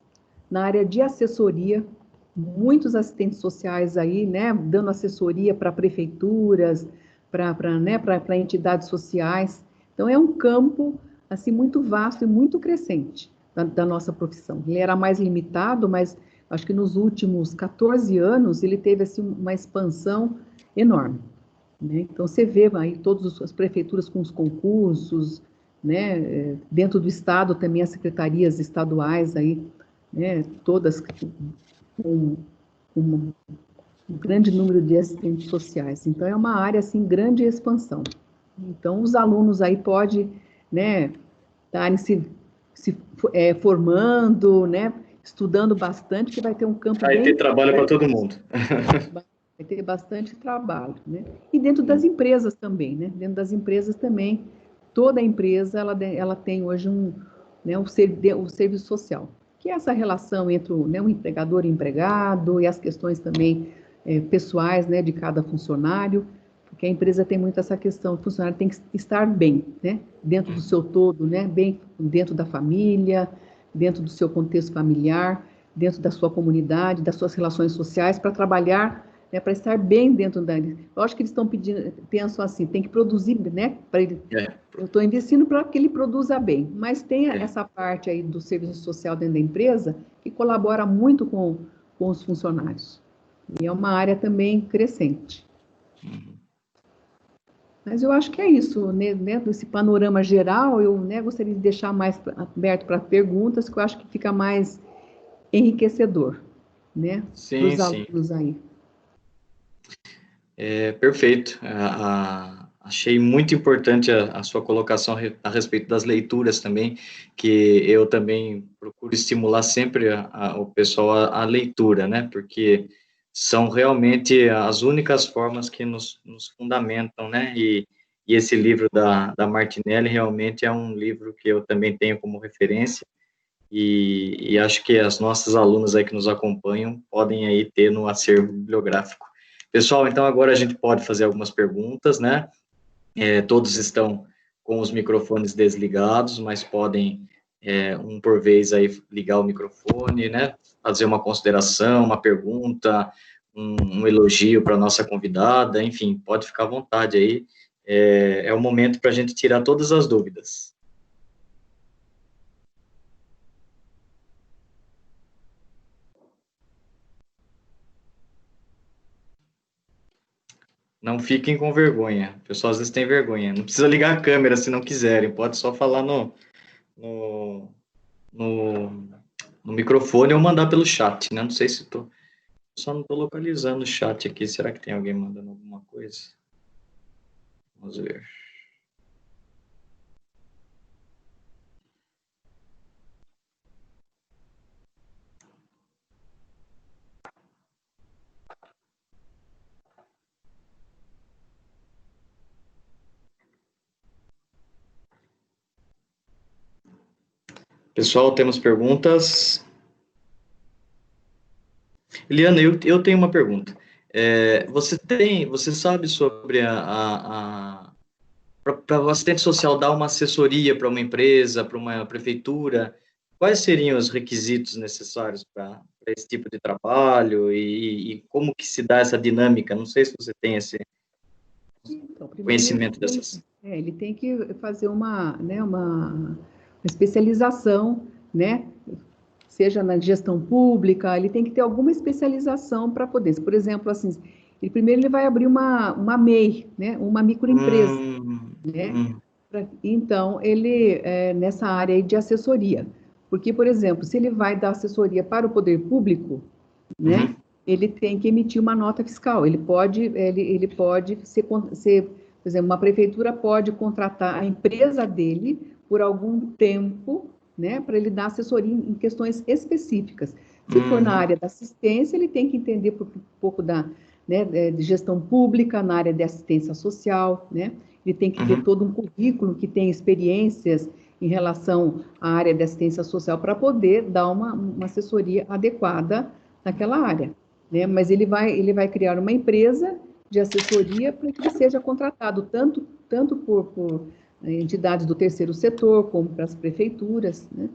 na área de assessoria, muitos assistentes sociais aí, né, dando assessoria para prefeituras, para entidades sociais. Então, é um campo assim, muito vasto e muito crescente da nossa profissão. Ele era mais limitado, mas acho que nos últimos 14 anos ele teve assim, uma expansão enorme, né? Então, você vê aí todas as prefeituras com os concursos, né? Dentro do Estado também as secretarias estaduais aí né, todas com um grande número de assistentes sociais. Então, é uma área, assim, grande expansão. Então, os alunos aí podem, né, estarem se formando, né, estudando bastante, que vai ter um campo Vai bem ter trabalho para todo interessante. mundo. Vai ter bastante trabalho, né? E dentro das empresas também, né? Dentro das empresas também, toda empresa, ela tem hoje né, o serviço social, que é essa relação entre o, né, o empregador e o empregado, e as questões também pessoais, né, de cada funcionário, porque a empresa tem muito essa questão, o funcionário tem que estar bem, né? Dentro do seu todo, né? Bem dentro da família, dentro do seu contexto familiar, dentro da sua comunidade, das suas relações sociais, para trabalhar, né, para estar bem dentro da. Lógico que eles estão pedindo, pensam assim, tem que produzir, né? Eu estou investindo para que ele produza bem, mas tem essa parte aí do serviço social dentro da empresa que colabora muito com os funcionários. E é uma área também crescente. Mas eu acho que é isso, né? Desse panorama geral, eu, né, gostaria de deixar mais aberto para perguntas, que eu acho que fica mais enriquecedor, né, para Sim, os sim. alunos aí. Perfeito. Achei muito importante a sua colocação a respeito das leituras também, que eu também procuro estimular sempre o pessoal à leitura, né? Porque são realmente as únicas formas que nos fundamentam, né? E esse livro da Martinelli realmente é um livro que eu também tenho como referência, e acho que as nossas alunas aí que nos acompanham podem aí ter no acervo bibliográfico. Pessoal, então agora a gente pode fazer algumas perguntas, né? Todos estão com os microfones desligados, mas podem, um por vez, aí ligar o microfone, né? Fazer uma consideração, uma pergunta, um elogio para a nossa convidada, enfim, pode ficar à vontade aí. É o momento para a gente tirar todas as dúvidas. Não fiquem com vergonha. O pessoal às vezes tem vergonha. Não precisa ligar a câmera se não quiserem. Pode só falar no, no, no microfone ou mandar pelo chat, né? Não sei se tô. Só não estou localizando o chat aqui. Será que tem alguém mandando alguma coisa? Vamos ver. Pessoal, temos perguntas? Eliana, eu tenho uma pergunta. Você sabe sobre para o assistente social dar uma assessoria para uma empresa, para uma prefeitura, quais seriam os requisitos necessários para esse tipo de trabalho e como que se dá essa dinâmica? Não sei se você tem esse Então, primeiro conhecimento dessas. ele tem que fazer uma especialização, né? Seja na gestão pública, ele tem que ter alguma especialização para poder. Por exemplo, assim, primeiro ele vai abrir uma MEI, né? Uma microempresa, né? Então, ele nessa área aí de assessoria. Porque, por exemplo, se ele vai dar assessoria para o poder público, né? Ele tem que emitir uma nota fiscal. Ele pode ser, por exemplo, uma prefeitura pode contratar a empresa dele por algum tempo, né, para ele dar assessoria em questões específicas. Se for na área da assistência, ele tem que entender um pouco né, de gestão pública, na área de assistência social, né? Ele tem que ter todo um currículo que tem experiências em relação à área de assistência social para poder dar uma assessoria adequada naquela área, né? Mas ele vai criar uma empresa de assessoria para que ele seja contratado tanto por entidades do terceiro setor, como para as prefeituras, né?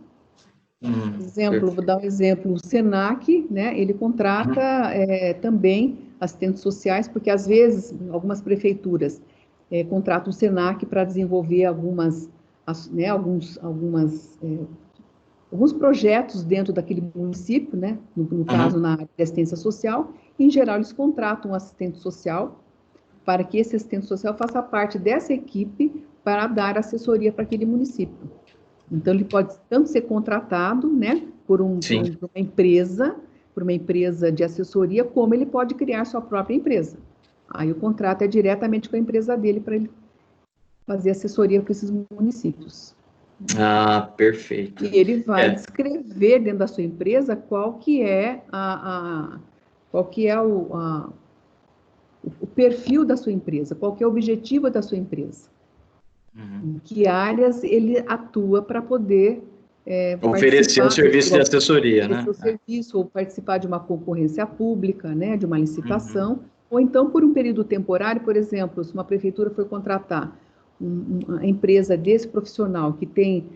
Vou dar um exemplo, o Senac, né, ele contrata também assistentes sociais, porque às vezes algumas prefeituras contratam o Senac para desenvolver alguns projetos dentro daquele município, né, no caso na área de assistência social, e, em geral eles contratam um assistente social para que esse assistente social faça parte dessa equipe para dar assessoria para aquele município. Então, ele pode tanto ser contratado, né, Sim. por uma empresa de assessoria, como ele pode criar sua própria empresa. Aí o contrato é diretamente com a empresa dele para ele fazer assessoria para esses municípios. Ah, perfeito. E ele vai É, descrever dentro da sua empresa qual que é o perfil da sua empresa, qual que é o objetivo da sua empresa. Em que áreas ele atua para poder oferecer um participar, serviço de assessoria, oferecer né? o serviço, ou participar de uma concorrência pública, né, de uma Uhum. licitação, ou então por um período temporário, por exemplo, se uma prefeitura for contratar uma empresa desse profissional que tem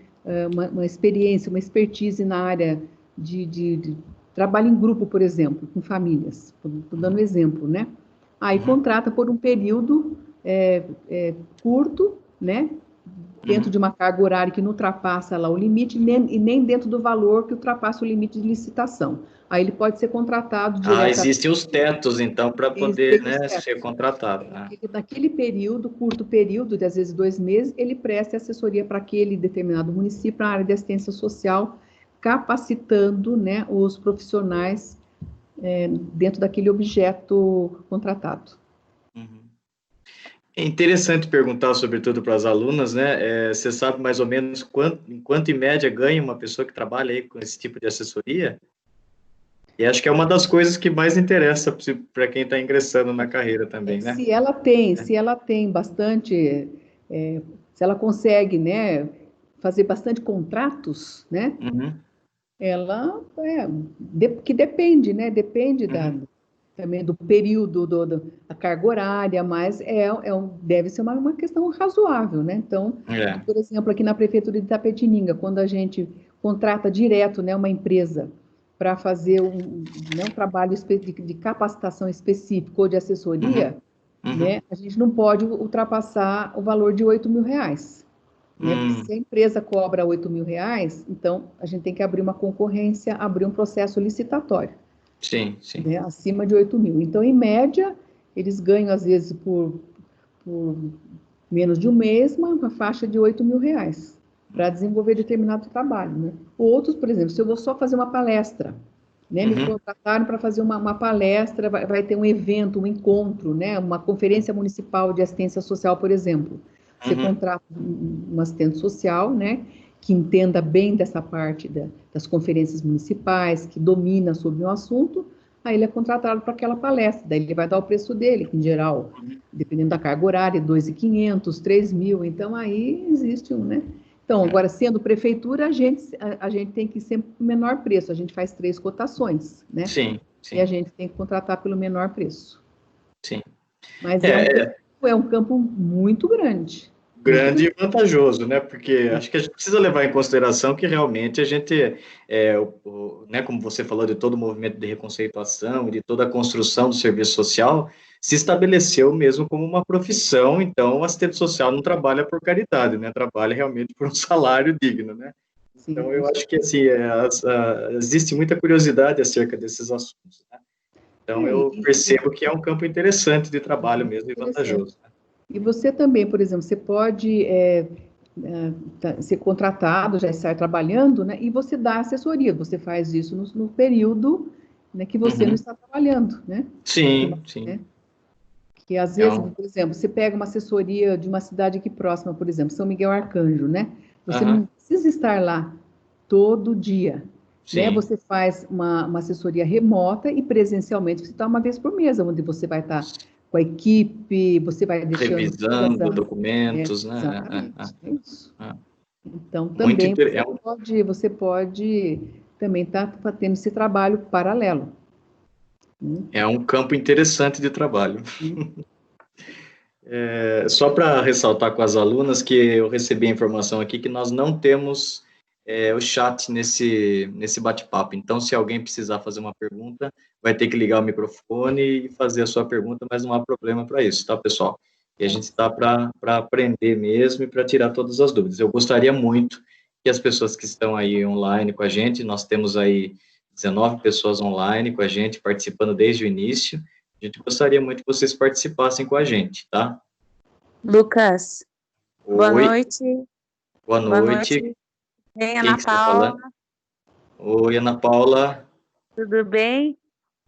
uma experiência, uma expertise na área de trabalho em grupo, por exemplo, com famílias, estou dando um exemplo, né? Aí contrata por um período curto, né? Dentro de uma carga horária que não ultrapassa lá o limite, e nem dentro do valor que ultrapassa o limite de licitação. Aí ele pode ser contratado Ah, diretamente. existem os tetos, então, para poder, Tem os né, ser tetos. contratado, né? Naquele período, curto período, de às vezes 2 meses, ele presta assessoria para aquele determinado município, para a área de assistência social, capacitando, né, os profissionais dentro daquele objeto contratado. Uhum. É interessante perguntar, sobretudo para as alunas, né? Você sabe mais ou menos quanto em média ganha uma pessoa que trabalha aí com esse tipo de assessoria? E acho que é uma das coisas que mais interessa para quem está ingressando na carreira também, né? Se ela tem bastante, se ela consegue, né, fazer bastante contratos, né, Uhum, ela que depende, né, depende uhum, também do período da carga horária, mas deve ser uma questão razoável, né? Então, é, por exemplo, aqui na prefeitura de Itapetininga, quando a gente contrata direto, né, uma empresa para fazer né, um trabalho de capacitação específico ou de uhum, assessoria, uhum, né, a gente não pode ultrapassar o valor de R$ 8.000, né? Porque se a empresa cobra R$ 8.000, então a gente tem que abrir uma concorrência, abrir um processo licitatório, sim, sim. né? Acima de 8.000. Então, em média, eles ganham, às vezes, por menos de um mês, uma faixa de R$ 8.000 para desenvolver determinado trabalho, né? Outros, por exemplo, se eu vou só fazer uma palestra, né? Me Uhum, contrataram para fazer uma palestra, vai ter um evento, um encontro, né? Uma conferência municipal de assistência social, por exemplo. Você uhum, contrata um assistente social, né? Que entenda bem dessa parte das conferências municipais, que domina sobre o assunto, aí ele é contratado para aquela palestra, daí ele vai dar o preço dele, que em geral, uhum. dependendo da carga horária, 2.500, 3.000, então aí existe um, né? Então, É, agora, sendo prefeitura, a gente tem que ir sempre o menor preço, a gente faz 3 cotações, né? sim, E a sim, gente tem que contratar pelo menor preço. sim. Mas é um É, campo, é um campo muito grande, muito grande grande. e vantajoso, né? Porque acho que a gente precisa levar em consideração que realmente a gente, né, como você falou, de todo o movimento de reconceituação e de toda a construção do serviço social, se estabeleceu mesmo como uma profissão, então o assistente social não trabalha por caridade, né? Trabalha realmente por um salário digno, né? Sim, Então com eu acho que certeza. assim, existe muita curiosidade acerca desses assuntos, né? Então É, eu percebo que é um campo interessante de trabalho mesmo e interessante. vantajoso, né? E você também, por exemplo, você pode ser contratado, já estar trabalhando, né? E você dá assessoria. Você faz isso no período, né, que você não Uhum. está trabalhando, né? Sim, Né? sim. Que às É vezes, um, por exemplo, você pega uma assessoria de uma cidade aqui próxima, por exemplo, São Miguel Arcanjo, né? Você aham. não precisa estar lá todo dia, né? Sim, Você faz uma assessoria remota e presencialmente você está uma vez por mês, onde você vai estar com a equipe, você vai deixando todas revisando documentos, né? exatamente, é isso. É. Então, Muito também interessante. você pode também estar tendo esse trabalho paralelo, né? É um campo interessante de trabalho. Só para ressaltar com as alunas que eu recebi a informação aqui que nós não temos o chat nesse bate-papo. Então, se alguém precisar fazer uma pergunta, vai ter que ligar o microfone e fazer a sua pergunta, mas não há problema para isso, tá, pessoal? E a gente está para aprender mesmo e para tirar todas as dúvidas. Eu gostaria muito que as pessoas que estão aí online com a gente, nós temos aí 19 pessoas online com a gente, participando desde o início. A gente gostaria muito que vocês participassem com a gente, tá? Lucas, boa Oi, noite. boa Boa noite. noite. Vem, Quem Ana que está Paula. falando? Oi, Ana Paula, Tudo bem?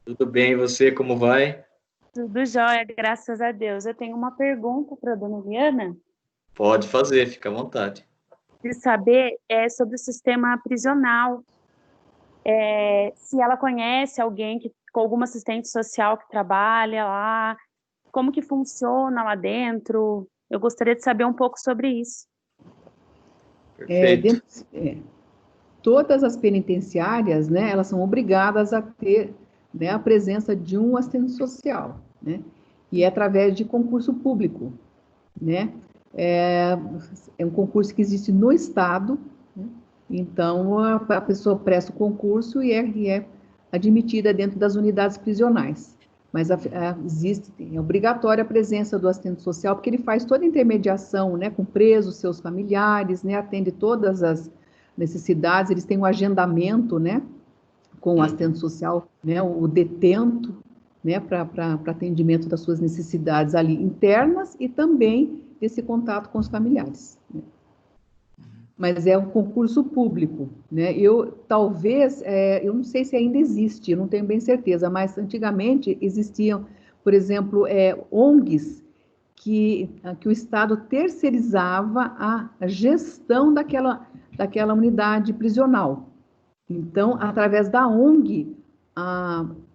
tudo bem? E você, como vai? Tudo jóia, graças a Deus. Eu tenho uma pergunta para a dona Eliana, Pode fazer, fica à vontade. de saber sobre o sistema prisional. Se ela conhece alguém com alguma assistente social que trabalha lá, como que funciona lá dentro. Eu gostaria de saber um pouco sobre isso. É, Perfeito. dentro, todas as penitenciárias, né, elas são obrigadas a ter, né, a presença de um assistente social, né, e é através de concurso público, né, é, é um concurso que existe no Estado, né, então a pessoa presta o concurso e é admitida dentro das unidades prisionais. Mas é obrigatória a presença do assistente social, porque ele faz toda a intermediação, né, com presos, seus familiares, né, atende todas as necessidades, eles têm um agendamento, né, com o assistente social, né, o detento, né, para atendimento das suas necessidades ali internas e também esse contato com os familiares. Né. Mas é um concurso público, né? Eu não sei se ainda existe, eu não tenho bem certeza, mas antigamente existiam, por exemplo, ONGs que o Estado terceirizava a gestão daquela unidade prisional. Então, através da ONG,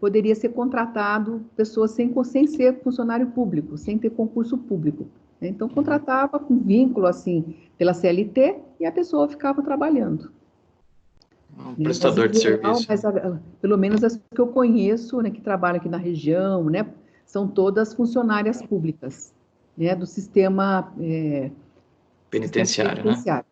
poderia ser contratado pessoas sem ser funcionário público, sem ter concurso público. Então, contratava com vínculo, assim, pela CLT, e a pessoa ficava trabalhando. Um Né? Mas, em prestador de geral, serviço. pelo menos as que eu conheço, né, que trabalham aqui na região, né, são todas funcionárias públicas, né, do sistema Penitenciário, né? penitenciário,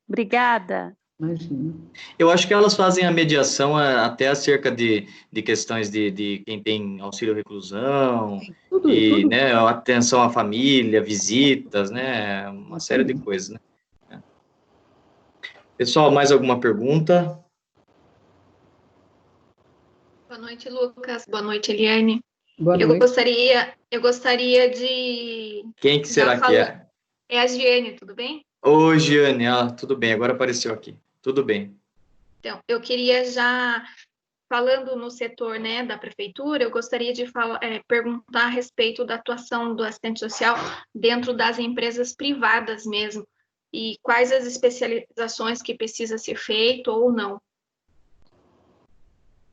Obrigada. imagina. Eu acho que elas fazem a mediação até acerca de questões de quem tem auxílio reclusão e, Tudo, né, atenção à família, visitas, né, uma série de exatamente. coisas, né? Pessoal, mais alguma pergunta? Boa noite, Lucas. Boa noite, Eliane. Boa Eu noite. gostaria de Quem que já será que falar. é? É a Giane, tudo bem? Ô, Giane, tudo bem, agora apareceu aqui. Tudo bem. Então, eu queria já, falando no setor, né, da prefeitura, eu gostaria de perguntar a respeito da atuação do assistente social dentro das empresas privadas mesmo, e quais as especializações que precisa ser feito ou não.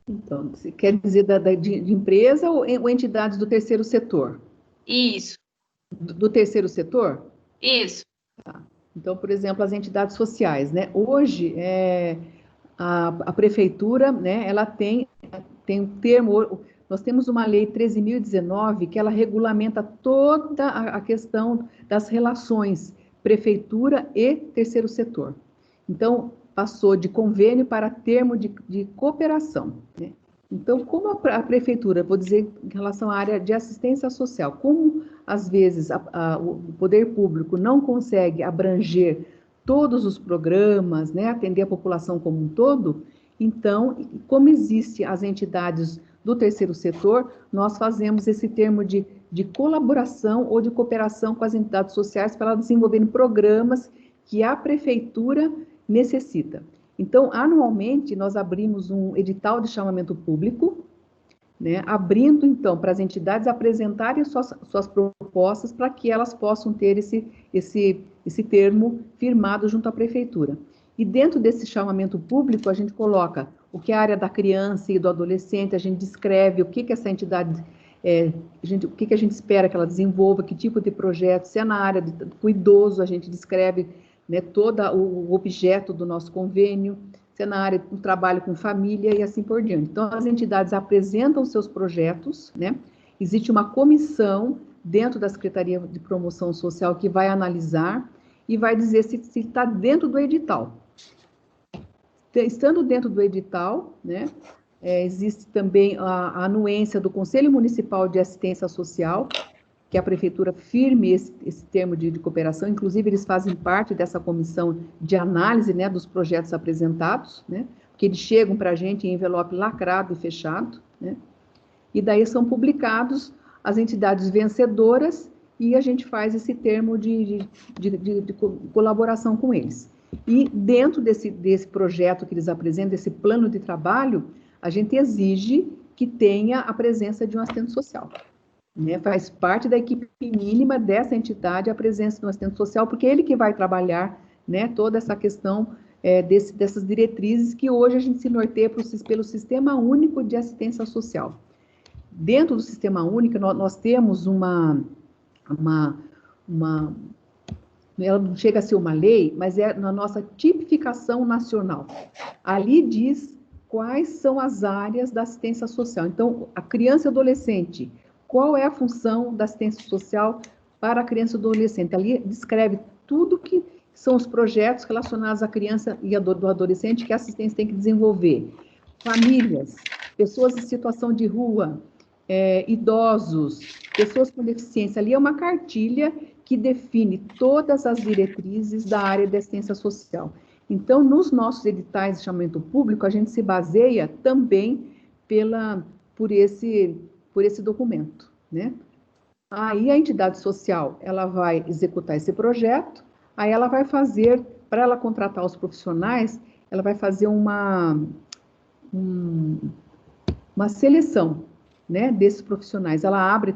Então, você quer dizer de empresa ou entidades do terceiro setor? Isso, Do terceiro setor? isso. Então, por exemplo, as entidades sociais, né? Hoje, a prefeitura, né, ela tem um termo, nós temos uma lei 13.019 que ela regulamenta toda a questão das relações prefeitura e terceiro setor. Então, passou de convênio para termo de cooperação, né? Então, como a prefeitura, vou dizer em relação à área de assistência social, como às vezes o poder público não consegue abranger todos os programas, né, atender a população como um todo, então, como existem as entidades do terceiro setor, nós fazemos esse termo de colaboração ou de cooperação com as entidades sociais para desenvolverem programas que a prefeitura necessita. Então, anualmente, nós abrimos um edital de chamamento público, né, abrindo, então, para as entidades apresentarem suas propostas para que elas possam ter esse termo firmado junto à prefeitura. E dentro desse chamamento público, a gente coloca o que é a área da criança e do adolescente, a gente descreve o que essa entidade, o que a gente espera que ela desenvolva, que tipo de projeto, se é na área do idoso, a gente descreve, né, todo o objeto do nosso convênio, se é na área do trabalho com família e assim por diante. Então, as entidades apresentam seus projetos, né? Existe uma comissão dentro da Secretaria de Promoção Social que vai analisar e vai dizer se está dentro do edital. Estando dentro do edital, né, existe também a anuência do Conselho Municipal de Assistência Social, que a prefeitura firme esse termo de cooperação, inclusive eles fazem parte dessa comissão de análise, né, dos projetos apresentados, né, porque eles chegam para a gente em envelope lacrado e fechado, né, e daí são publicados as entidades vencedoras e a gente faz esse termo de colaboração com eles. E dentro desse projeto que eles apresentam, desse plano de trabalho, a gente exige que tenha a presença de um assistente social. Né? Faz parte da equipe mínima dessa entidade a presença de um assistente social, porque é ele que vai trabalhar, né, toda essa questão dessas diretrizes que hoje a gente se norteia pelo Sistema Único de Assistência Social. Dentro do Sistema Único, nós temos ela não chega a ser uma lei, mas é na nossa tipificação nacional. Ali diz quais são as áreas da assistência social. Então, a criança e adolescente, qual é a função da assistência social para a criança e adolescente? Ali descreve tudo que são os projetos relacionados à criança e do adolescente que a assistência tem que desenvolver. Famílias, pessoas em situação de rua, idosos, pessoas com deficiência. Ali é uma cartilha que define todas as diretrizes da área de assistência social. Então, nos nossos editais de chamamento público, a gente se baseia também por esse documento, né? Aí a entidade social, ela vai executar esse projeto, aí ela vai fazer, para ela contratar os profissionais, ela vai fazer uma seleção, né, desses profissionais. Ela abre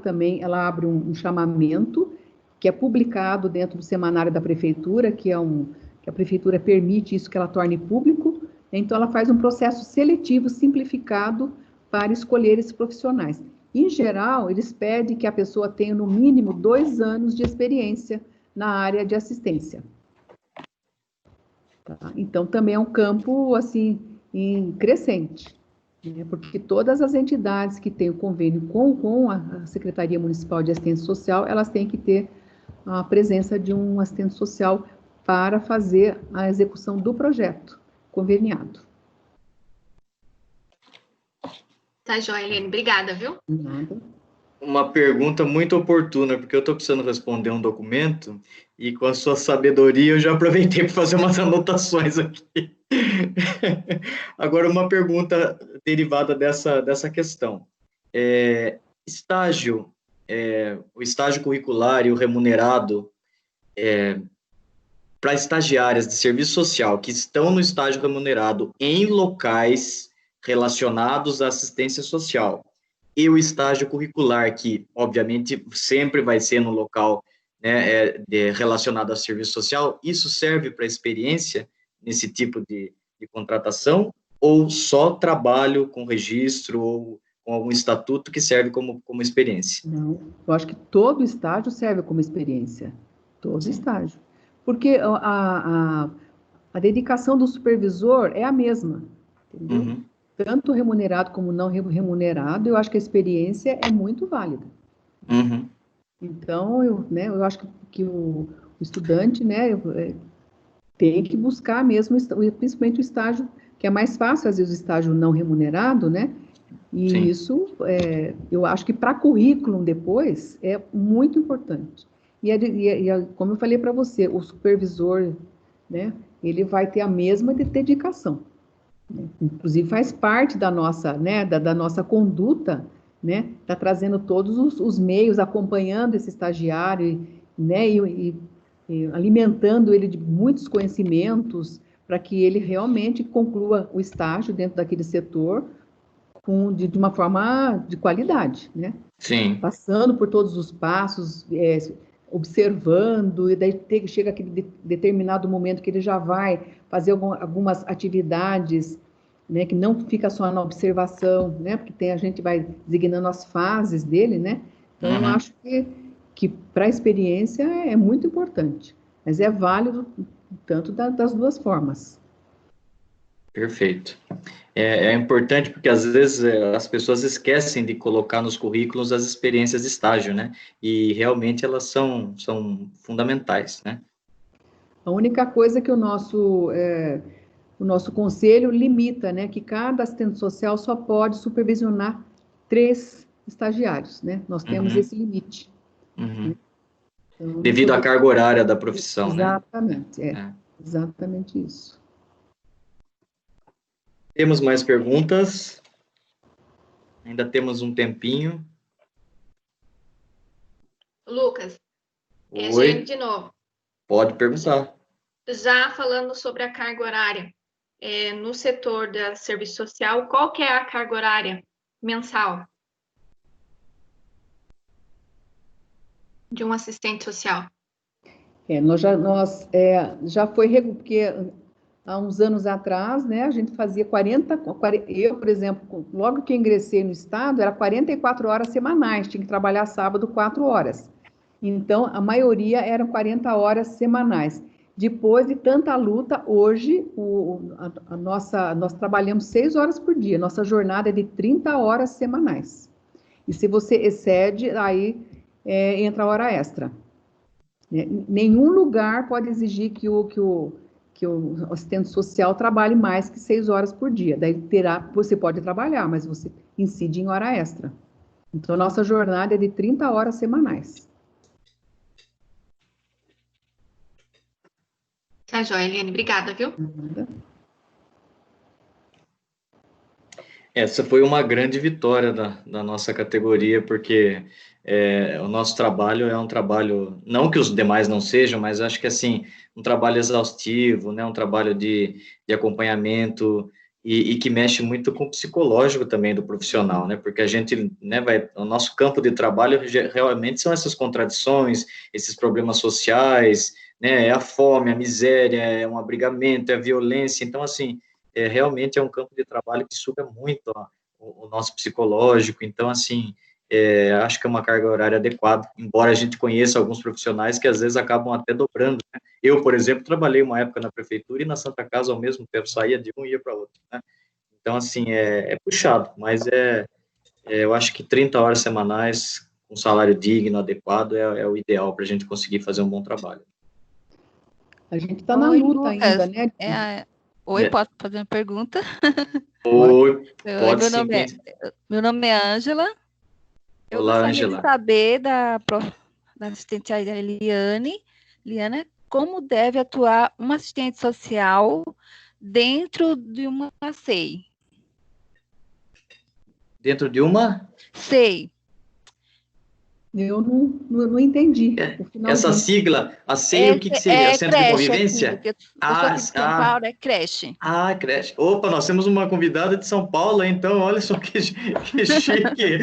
um chamamento que é publicado dentro do semanário da prefeitura, que a prefeitura permite isso, que ela torne público. Então, ela faz um processo seletivo simplificado para escolher esses profissionais. Em geral, eles pedem que a pessoa tenha, no mínimo, 2 anos de experiência na área de assistência. Tá? Então, também é um campo, assim, crescente, né? Porque todas as entidades que têm o convênio com a Secretaria Municipal de Assistência Social, elas têm que ter a presença de um assistente social para fazer a execução do projeto conveniado. Tá, joia, Helene. Obrigada, viu? Nada. Uma pergunta muito oportuna, porque eu estou precisando responder um documento e com a sua sabedoria eu já aproveitei para fazer umas anotações aqui. Agora, uma pergunta derivada dessa questão. O estágio curricular e o remunerado para estagiárias de serviço social que estão no estágio remunerado em locais relacionados à assistência social e o estágio curricular, que obviamente sempre vai ser no local, né, relacionado ao serviço social, isso serve para experiência nesse tipo de contratação ou só trabalho com registro ou com algum estatuto que serve como experiência? Não, eu acho que todo estágio serve como experiência, todo estágio. Porque a dedicação do supervisor é a mesma, entendeu? Uhum. Tanto remunerado como não remunerado, eu acho que a experiência é muito válida. Uhum. Então, eu acho que o estudante, né, tem que buscar mesmo, principalmente o estágio, que é mais fácil, às vezes, o estágio não remunerado, né? E Sim. isso, eu acho que para currículo depois, é muito importante. Como eu falei para você, o supervisor, né, ele vai ter a mesma dedicação. Inclusive faz parte da nossa, né, da nossa conduta, né, tá trazendo todos os meios, acompanhando esse estagiário, né, e alimentando ele de muitos conhecimentos para que ele realmente conclua o estágio dentro daquele setor de uma forma de qualidade, né? Sim. Passando por todos os passos, observando, e daí chega aquele determinado momento que ele já vai fazer algumas atividades, né, que não fica só na observação, né, porque a gente vai designando as fases dele, né, então eu acho que para a experiência é muito importante, mas é válido tanto das duas formas. Perfeito. É importante porque, às vezes, as pessoas esquecem de colocar nos currículos as experiências de estágio, né? E, realmente, elas são fundamentais, né? A única coisa que o nosso conselho limita, né? Que cada assistente social só pode supervisionar 3 estagiários, né? Nós temos esse limite. Uhum. Então, Devido à carga horária da profissão, exatamente, né? Exatamente isso. Temos mais perguntas? Ainda temos um tempinho. Lucas, Oi, Jane de novo. pode perguntar. Já falando sobre a carga horária, no setor da serviço social, qual que é a carga horária mensal de um assistente social? Já foi, porque há uns anos atrás, né, a gente fazia 40, eu, por exemplo, logo que eu ingressei no Estado, era 44 horas semanais, tinha que trabalhar sábado 4 horas. Então, a maioria eram 40 horas semanais. Depois de tanta luta, hoje, nós trabalhamos 6 horas por dia, nossa jornada é de 30 horas semanais. E se você excede, aí entra a hora extra. Nenhum lugar pode exigir que o assistente social trabalhe mais que 6 horas por dia. Daí você pode trabalhar, mas você incide em hora extra. Então, nossa jornada é de 30 horas semanais. Tá joia, Eliane, obrigada, viu? Essa foi uma grande vitória da nossa categoria, porque o nosso trabalho é um trabalho, não que os demais não sejam, mas acho que assim, um trabalho exaustivo, né, um trabalho de acompanhamento e que mexe muito com o psicológico também do profissional, né, porque a gente, né, o nosso campo de trabalho realmente são essas contradições, esses problemas sociais, né, é a fome, a miséria, é um abrigamento, é a violência, então assim, realmente é um campo de trabalho que suga muito o nosso psicológico, então, assim, acho que é uma carga horária adequada, embora a gente conheça alguns profissionais que às vezes acabam até dobrando, né? Eu, por exemplo, trabalhei uma época na prefeitura e na Santa Casa ao mesmo tempo, saía de um e ia para outro, né? Então, assim, é puxado, mas eu acho que 30 horas semanais, com salário digno, adequado, é o ideal para a gente conseguir fazer um bom trabalho. A gente está na luta ainda, né? Oi, posso fazer uma pergunta? Oi, pode meu sim. Meu nome é Ângela. Eu Olá, gostaria Ângela. de saber da assistente Eliane, como deve atuar uma assistente social dentro de uma SEI? Dentro de uma? SEI. Eu não entendi. Essa sigla, a SEI, o que seria? Centro de Convivência? Aqui, eu sou aqui de São Paulo, é creche. Ah, creche. Opa, nós temos uma convidada de São Paulo, então, olha só que chique.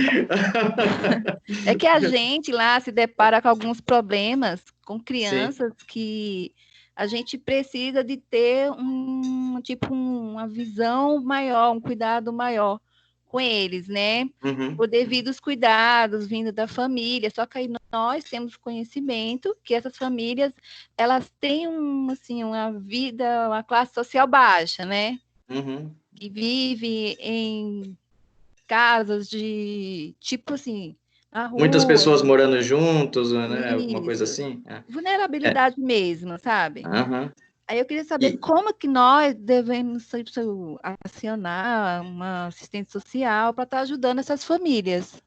É que a gente lá se depara com alguns problemas com crianças. Sim. Que a gente precisa de ter uma visão maior, um cuidado maior com eles, né? Uhum. Por devidos cuidados vindo da família. Só que aí nós temos conhecimento que essas famílias, elas têm uma vida, uma classe social baixa, né? Uhum. Que vive em casas de, tipo assim, na rua. Muitas pessoas morando juntos, né? Alguma coisa assim. Vulnerabilidade mesmo, sabe? Uhum. Aí eu queria saber como que nós devemos acionar uma assistente social para estar ajudando essas famílias.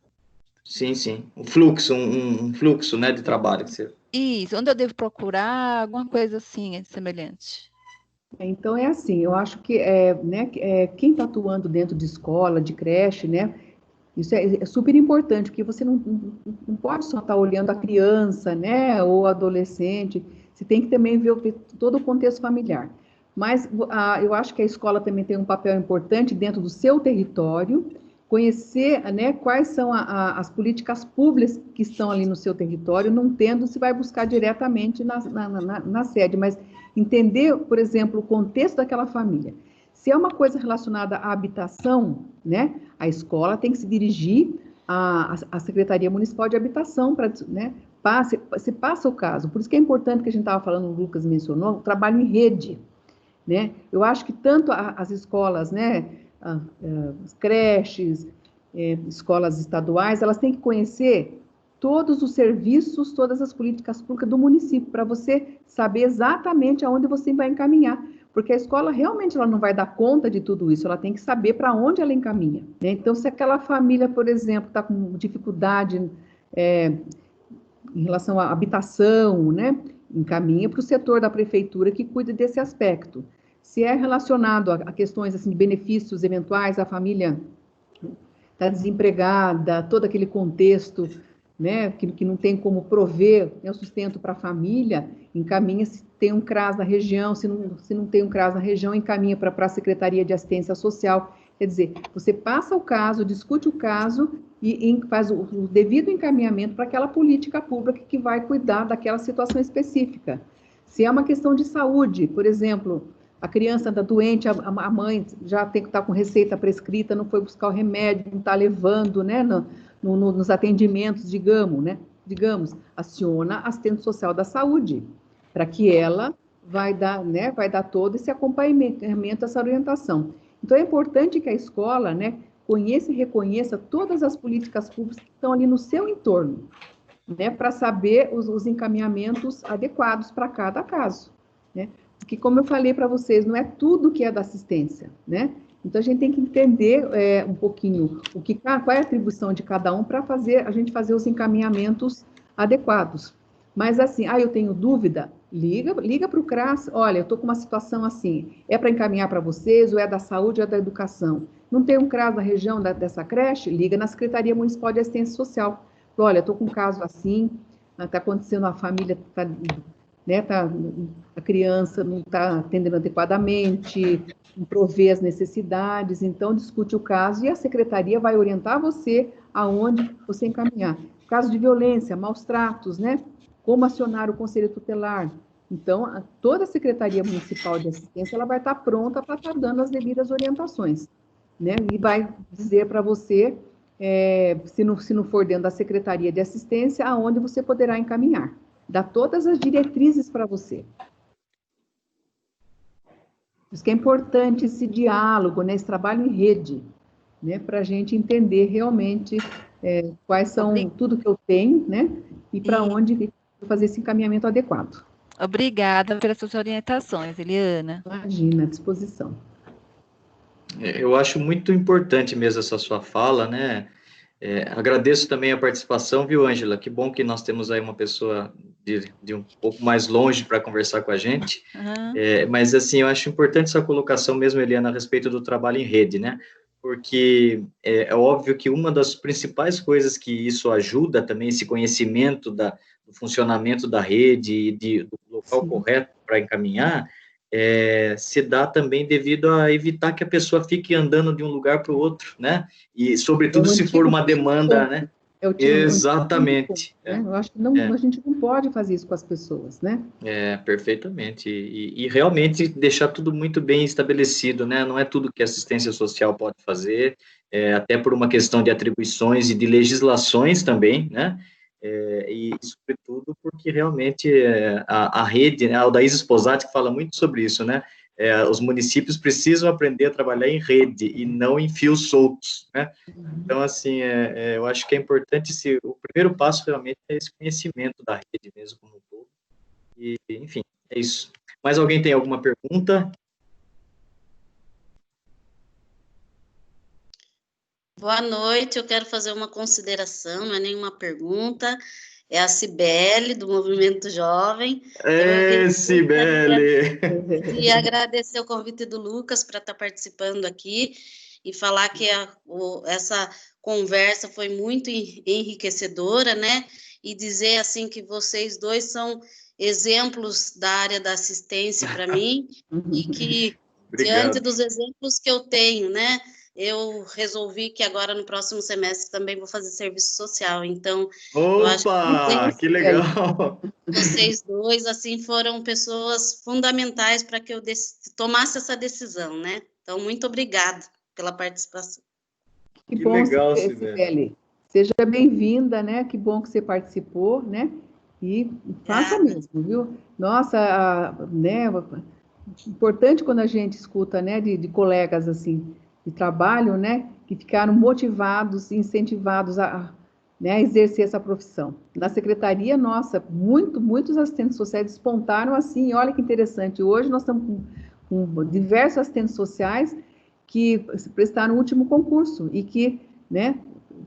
Sim, sim. Um fluxo, um fluxo, né, de trabalho. Isso, onde eu devo procurar, alguma coisa assim, semelhante. Então, é assim, eu acho que quem está atuando dentro de escola, de creche, né, isso é super importante, porque você não pode só estar olhando a criança, né, ou adolescente, você tem que também ver todo o contexto familiar. Mas eu acho que a escola também tem um papel importante dentro do seu território, conhecer, né, quais são as políticas públicas que estão ali no seu território, não tendo, se vai buscar diretamente na sede, mas entender, por exemplo, o contexto daquela família. Se é uma coisa relacionada à habitação, né, a escola tem que se dirigir à Secretaria Municipal de Habitação, né, se passa o caso. Por isso que é importante que a gente estava falando, o Lucas mencionou, o trabalho em rede, né? Eu acho que tanto as escolas, né, as creches, escolas estaduais, elas têm que conhecer todos os serviços, todas as políticas públicas do município, para você saber exatamente aonde você vai encaminhar. Porque a escola realmente ela não vai dar conta de tudo isso, ela tem que saber para onde ela encaminha, né? Então, se aquela família, por exemplo, está com dificuldade em relação à habitação, né, encaminha para o setor da prefeitura que cuida desse aspecto. Se é relacionado a questões assim, de benefícios eventuais, a família está desempregada, todo aquele contexto, né, que não tem como prover, né, o sustento para a família, encaminha-se tem um CRAS na região, se não tem um CRAS na região, encaminha para a Secretaria de Assistência Social. Quer dizer, você passa o caso, discute o caso e faz o devido encaminhamento para aquela política pública que vai cuidar daquela situação específica. Se é uma questão de saúde, por exemplo, a criança está doente, a mãe já tem que estar com receita prescrita, não foi buscar o remédio, não está levando, né, nos atendimentos, digamos, aciona a assistente social da saúde, para que ela vai dar todo esse acompanhamento, essa orientação. Então, é importante que a escola, né, conheça e reconheça todas as políticas públicas que estão ali no seu entorno, né, para saber os encaminhamentos adequados para cada caso, né? Porque, como eu falei para vocês, não é tudo que é da assistência, né? Então, a gente tem que entender um pouquinho qual é a atribuição de cada um para a gente fazer os encaminhamentos adequados. Mas, assim, eu tenho dúvida, liga para o CRAS, olha, eu estou com uma situação assim, é para encaminhar para vocês, ou é da saúde, ou é da educação? Não tem um CRAS na região dessa creche? Liga na Secretaria Municipal de Assistência Social. Olha, estou com um caso assim, está acontecendo, a família a criança não está atendendo adequadamente, não provê as necessidades, então discute o caso e a secretaria vai orientar você aonde você encaminhar. Caso de violência, maus tratos, né? Como acionar o conselho tutelar. Então, toda a Secretaria Municipal de Assistência ela vai estar pronta para estar dando as devidas orientações, né? E vai dizer para você, se não for dentro da Secretaria de Assistência, aonde você poderá encaminhar. Dá todas as diretrizes para você. Por isso que é importante esse diálogo, né, esse trabalho em rede, né, para a gente entender realmente quais são tudo que eu tenho, né, e para onde fazer esse encaminhamento adequado. Obrigada pelas suas orientações, Eliana. Imagina, à disposição. Eu acho muito importante mesmo essa sua fala, né? Agradeço também a participação, viu, Ângela? Que bom que nós temos aí uma pessoa de um pouco mais longe para conversar com a gente. Uhum. Mas, assim, eu acho importante essa colocação mesmo, Eliana, a respeito do trabalho em rede, né? Porque é óbvio que uma das principais coisas que isso ajuda também, esse conhecimento do funcionamento da rede e do local correto para encaminhar, se dá também devido a evitar que a pessoa fique andando de um lugar para o outro, né? E, sobretudo, se for uma demanda, né? Exatamente. Né? Eu acho que a gente não pode fazer isso com as pessoas, né? Perfeitamente. E realmente deixar tudo muito bem estabelecido, né? Não é tudo que a assistência social pode fazer, até por uma questão de atribuições e de legislações também, né? E, sobretudo, porque realmente a rede, né, a Aldaís Sposati que fala muito sobre isso, né? Os municípios precisam aprender a trabalhar em rede e não em fios soltos, né? Então, assim, eu acho que é importante, o primeiro passo realmente é esse conhecimento da rede mesmo como um todo. E, enfim, é isso. Mais alguém tem alguma pergunta? Boa noite, eu quero fazer uma consideração, não é nenhuma pergunta, é a Cibele, do Movimento Jovem. Cibele! E agradecer o convite do Lucas para estar participando aqui e falar que essa conversa foi muito enriquecedora, né? E dizer, assim, que vocês dois são exemplos da área da assistência para mim e que, diante dos exemplos que eu tenho, né? Eu resolvi que agora, no próximo semestre, também vou fazer serviço social. Então, eu acho que legal! Vocês dois, assim, foram pessoas fundamentais para que eu tomasse essa decisão, né? Então, muito obrigada pela participação. Que bom, legal, Cibele. Seja bem-vinda, né? Que bom que você participou, né? E faça mesmo, viu? Nossa, né? Importante quando a gente escuta, né? De colegas, assim, de trabalho, né, que ficaram motivados, incentivados a exercer essa profissão. Na secretaria, nossa, muitos assistentes sociais despontaram assim, olha que interessante, hoje nós estamos com diversos assistentes sociais que prestaram o último concurso e que, né,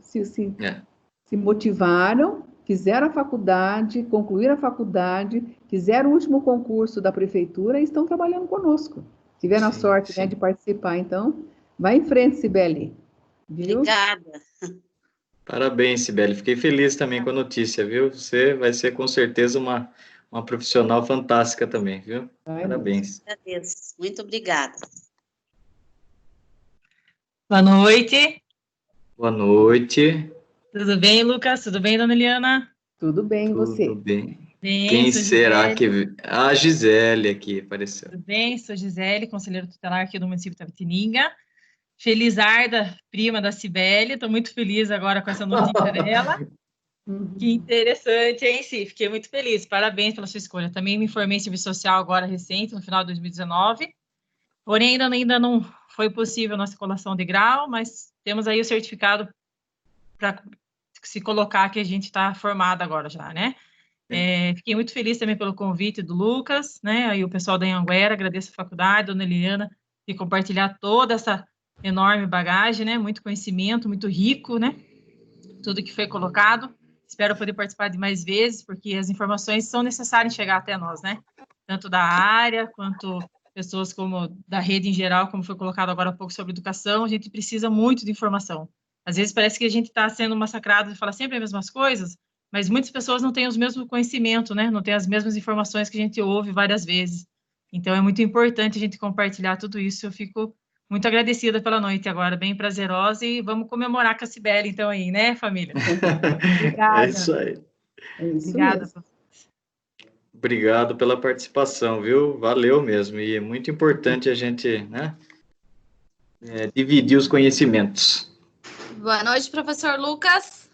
se motivaram, fizeram a faculdade, concluíram a faculdade, fizeram o último concurso da prefeitura e estão trabalhando conosco. Tiveram a sorte, né, de participar, então... Vai em frente, Cibele. Viu? Obrigada. Parabéns, Cibele. Fiquei feliz também com a notícia, viu? Você vai ser, com certeza, uma uma profissional fantástica também, viu? Ai, Parabéns. Agradeço. Muito obrigada. Boa noite. Boa noite. Tudo bem, Lucas? Tudo bem, dona Eliana? tudo bem, e você? Tudo bem. Bem, Quem sou será Gisele. que... A Gisele aqui apareceu. Tudo bem? Sou Gisele, conselheira tutelar aqui do município de Tapetininga. Felizarda, prima da Cibele. Estou muito feliz agora com essa notícia dela. Que interessante, hein, Si? Fiquei muito feliz. Parabéns pela sua escolha. Também me formei em serviço social agora recente, no final de 2019. Porém, ainda não foi possível a nossa colação de grau, mas temos aí o certificado para se colocar que a gente está formada agora já, né? Fiquei muito feliz também pelo convite do Lucas, né? Aí o pessoal da Anhanguera, agradeço a faculdade, dona Eliana, de compartilhar toda essa enorme bagagem, né? Muito conhecimento, muito rico, né? Tudo que foi colocado. Espero poder participar de mais vezes, porque as informações são necessárias chegar até nós, né? Tanto da área, quanto pessoas como da rede em geral, como foi colocado agora há pouco sobre educação, a gente precisa muito de informação. Às vezes parece que a gente está sendo massacrado de falar sempre as mesmas coisas, mas muitas pessoas não têm os mesmos conhecimentos, né? Não têm as mesmas informações que a gente ouve várias vezes. Então, é muito importante a gente compartilhar tudo isso. Eu fico muito agradecida pela noite agora, bem prazerosa, e vamos comemorar com a Cibele, então, aí, né, família? Obrigada. É isso aí. É isso Obrigada. mesmo. Obrigado pela participação, viu? Valeu mesmo. E é muito importante a gente, né, dividir os conhecimentos. Boa noite, professor Lucas.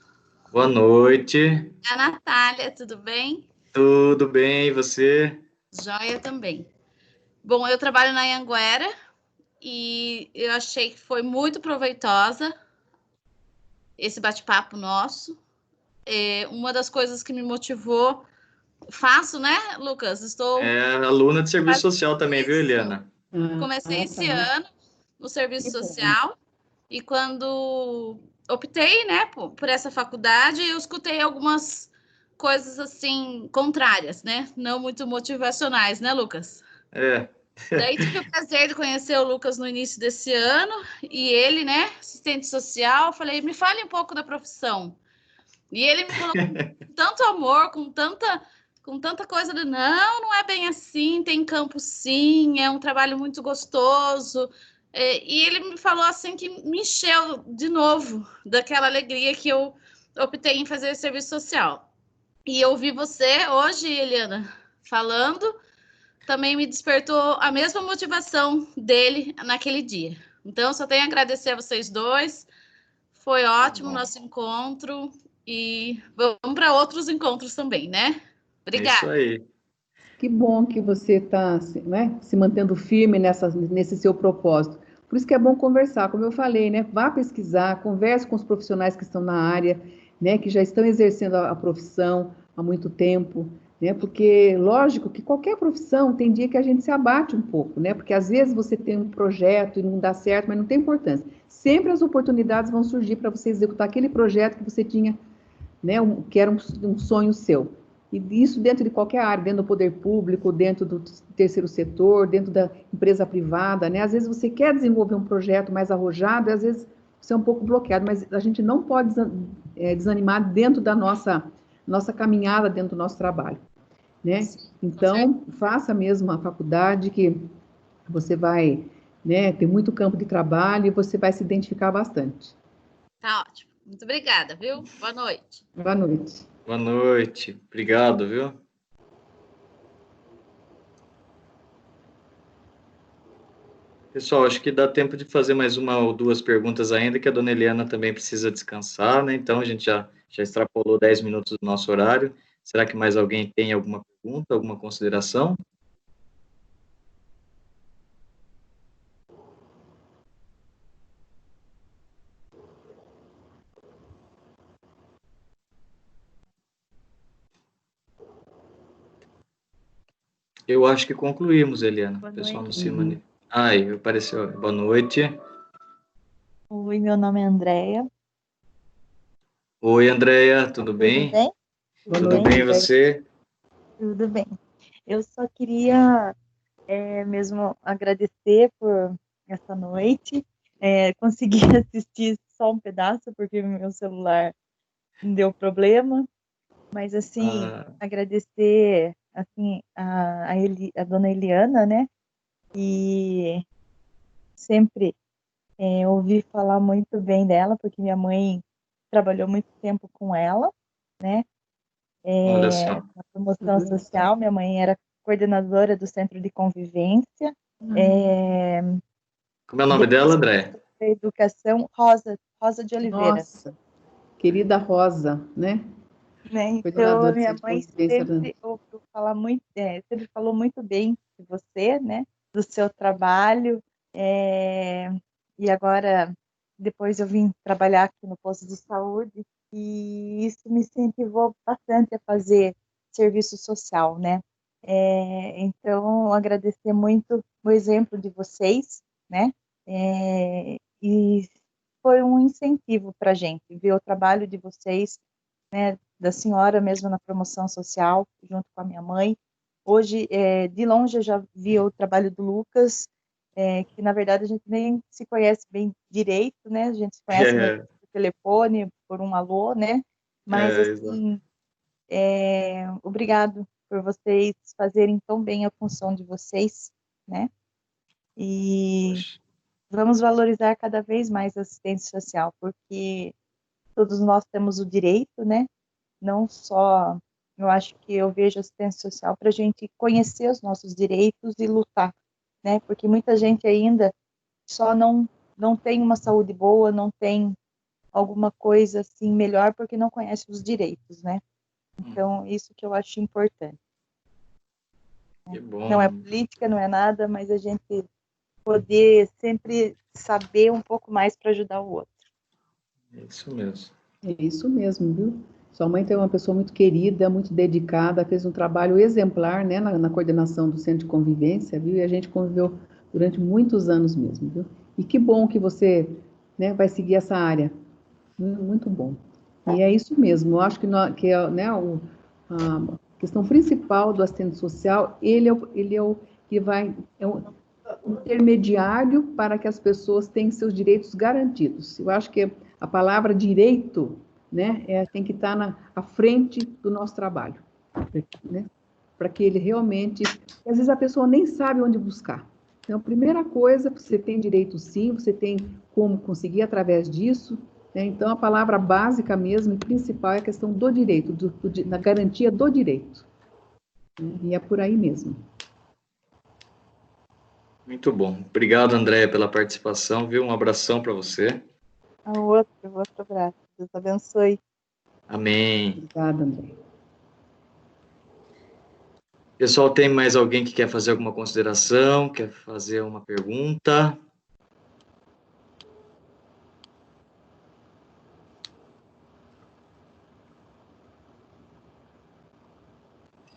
Boa noite. A Natália, tudo bem? Tudo bem, e você? Joia também. Bom, eu trabalho na Anhanguera e eu achei que foi muito proveitosa esse bate-papo nosso. Uma das coisas que me motivou, faço, né, Lucas? Estou... aluna de serviço social também, viu, Eliana? Comecei esse tá. ano no serviço Que bom. social e quando optei, né, por essa faculdade, eu escutei algumas coisas, assim, contrárias, né? Não muito motivacionais, né, Lucas? Daí tive o prazer de conhecer o Lucas no início desse ano, e ele, né, assistente social, falei, me fale um pouco da profissão. E ele me falou com tanto amor, com tanta coisa de, não é bem assim, tem campo sim, é um trabalho muito gostoso. E ele me falou assim que me encheu de novo daquela alegria que eu optei em fazer serviço social. E eu ouvi você hoje, Eliana, falando, também me despertou a mesma motivação dele naquele dia. Então, só tenho a agradecer a vocês dois. Foi ótimo o nosso encontro e vamos para outros encontros também, né? Obrigada. É isso aí. Que bom que você está, né, se mantendo firme nesse seu propósito. Por isso que é bom conversar, como eu falei, né? Vá pesquisar, converse com os profissionais que estão na área, né, que já estão exercendo a profissão há muito tempo, né? Porque, lógico, que qualquer profissão tem dia que a gente se abate um pouco, né? Porque às vezes você tem um projeto e não dá certo, mas não tem importância. Sempre as oportunidades vão surgir para você executar aquele projeto que você tinha, né, que era um sonho seu. E isso dentro de qualquer área, dentro do poder público, dentro do terceiro setor, dentro da empresa privada, né? Às vezes você quer desenvolver um projeto mais arrojado, e às vezes você é um pouco bloqueado, mas a gente não pode desanimar dentro da nossa caminhada, dentro do nosso trabalho, né? Então, faça mesmo a faculdade, que você vai, né, ter muito campo de trabalho e você vai se identificar bastante. Tá ótimo. Muito obrigada, viu? Boa noite. Boa noite. Boa noite. Obrigado, viu? Pessoal, acho que dá tempo de fazer mais uma ou duas perguntas ainda, que a dona Eliana também precisa descansar, né? Então, a gente já extrapolou 10 minutos do nosso horário. Será que mais alguém tem alguma pergunta, alguma consideração? Eu acho que concluímos, Eliana. Boa O pessoal noite. não se mani... Ai, apareceu. Boa noite. Oi, meu nome é Andréia. Oi, Andréia, tudo bem? Tudo bem? Boa Tudo noite. bem, e você? Tudo bem. Eu só queria mesmo agradecer por essa noite. Consegui assistir só um pedaço, porque meu celular deu problema. Mas, assim, agradecer assim, a dona Eliana, né? E sempre ouvi falar muito bem dela, porque minha mãe trabalhou muito tempo com ela, né? Olha só. Na promoção social, minha mãe era coordenadora do Centro de Convivência. Como é o nome dela, André? Educação, Rosa de Oliveira. Nossa, querida Rosa, né? Então, minha mãe sempre ouviu falar muito, sempre falou muito bem de você, né? Do seu trabalho. E agora, depois eu vim trabalhar aqui no posto de saúde e isso me incentivou bastante a fazer serviço social, né? Então, agradecer muito o exemplo de vocês, né? E foi um incentivo para a gente ver o trabalho de vocês, né? Da senhora mesmo na promoção social, junto com a minha mãe. Hoje, de longe, eu já vi o trabalho do Lucas, que na verdade a gente nem se conhece bem direito, né? A gente se conhece mesmo por telefone, por um alô, né? Mas, assim, obrigado por vocês fazerem tão bem a função de vocês, né? E vamos valorizar cada vez mais a assistência social, porque todos nós temos o direito, né? Não só, eu acho que eu vejo assistência social para a gente conhecer os nossos direitos e lutar, né? Porque muita gente ainda só não tem uma saúde boa, não tem alguma coisa assim melhor porque não conhece os direitos, né? Então, isso que eu acho importante. Que bom. Não é política, não é nada, mas a gente poder sempre saber um pouco mais para ajudar o outro. É isso mesmo. É isso mesmo, viu? Sua mãe é uma pessoa muito querida, muito dedicada, fez um trabalho exemplar, né, na coordenação do Centro de Convivência, viu? E a gente conviveu durante muitos anos mesmo, viu? E que bom que você, né, vai seguir essa área. Muito bom. E é isso mesmo. Eu acho que, né, a questão principal do assistente social, ele é o que vai, é um intermediário para que as pessoas tenham seus direitos garantidos. Eu acho que a palavra direito, né, tem que estar à frente do nosso trabalho, né, para que ele realmente... Às vezes a pessoa nem sabe onde buscar. Então, a primeira coisa, você tem direito sim, você tem como conseguir através disso, né? Então, a palavra básica mesmo e principal é a questão do direito, da garantia do direito. E é por aí mesmo. Muito bom. Obrigado, André, pela participação, viu? Um abração para você. Outro abraço. Deus abençoe. Amém. Obrigada, André. Pessoal, tem mais alguém que quer fazer alguma consideração, quer fazer uma pergunta?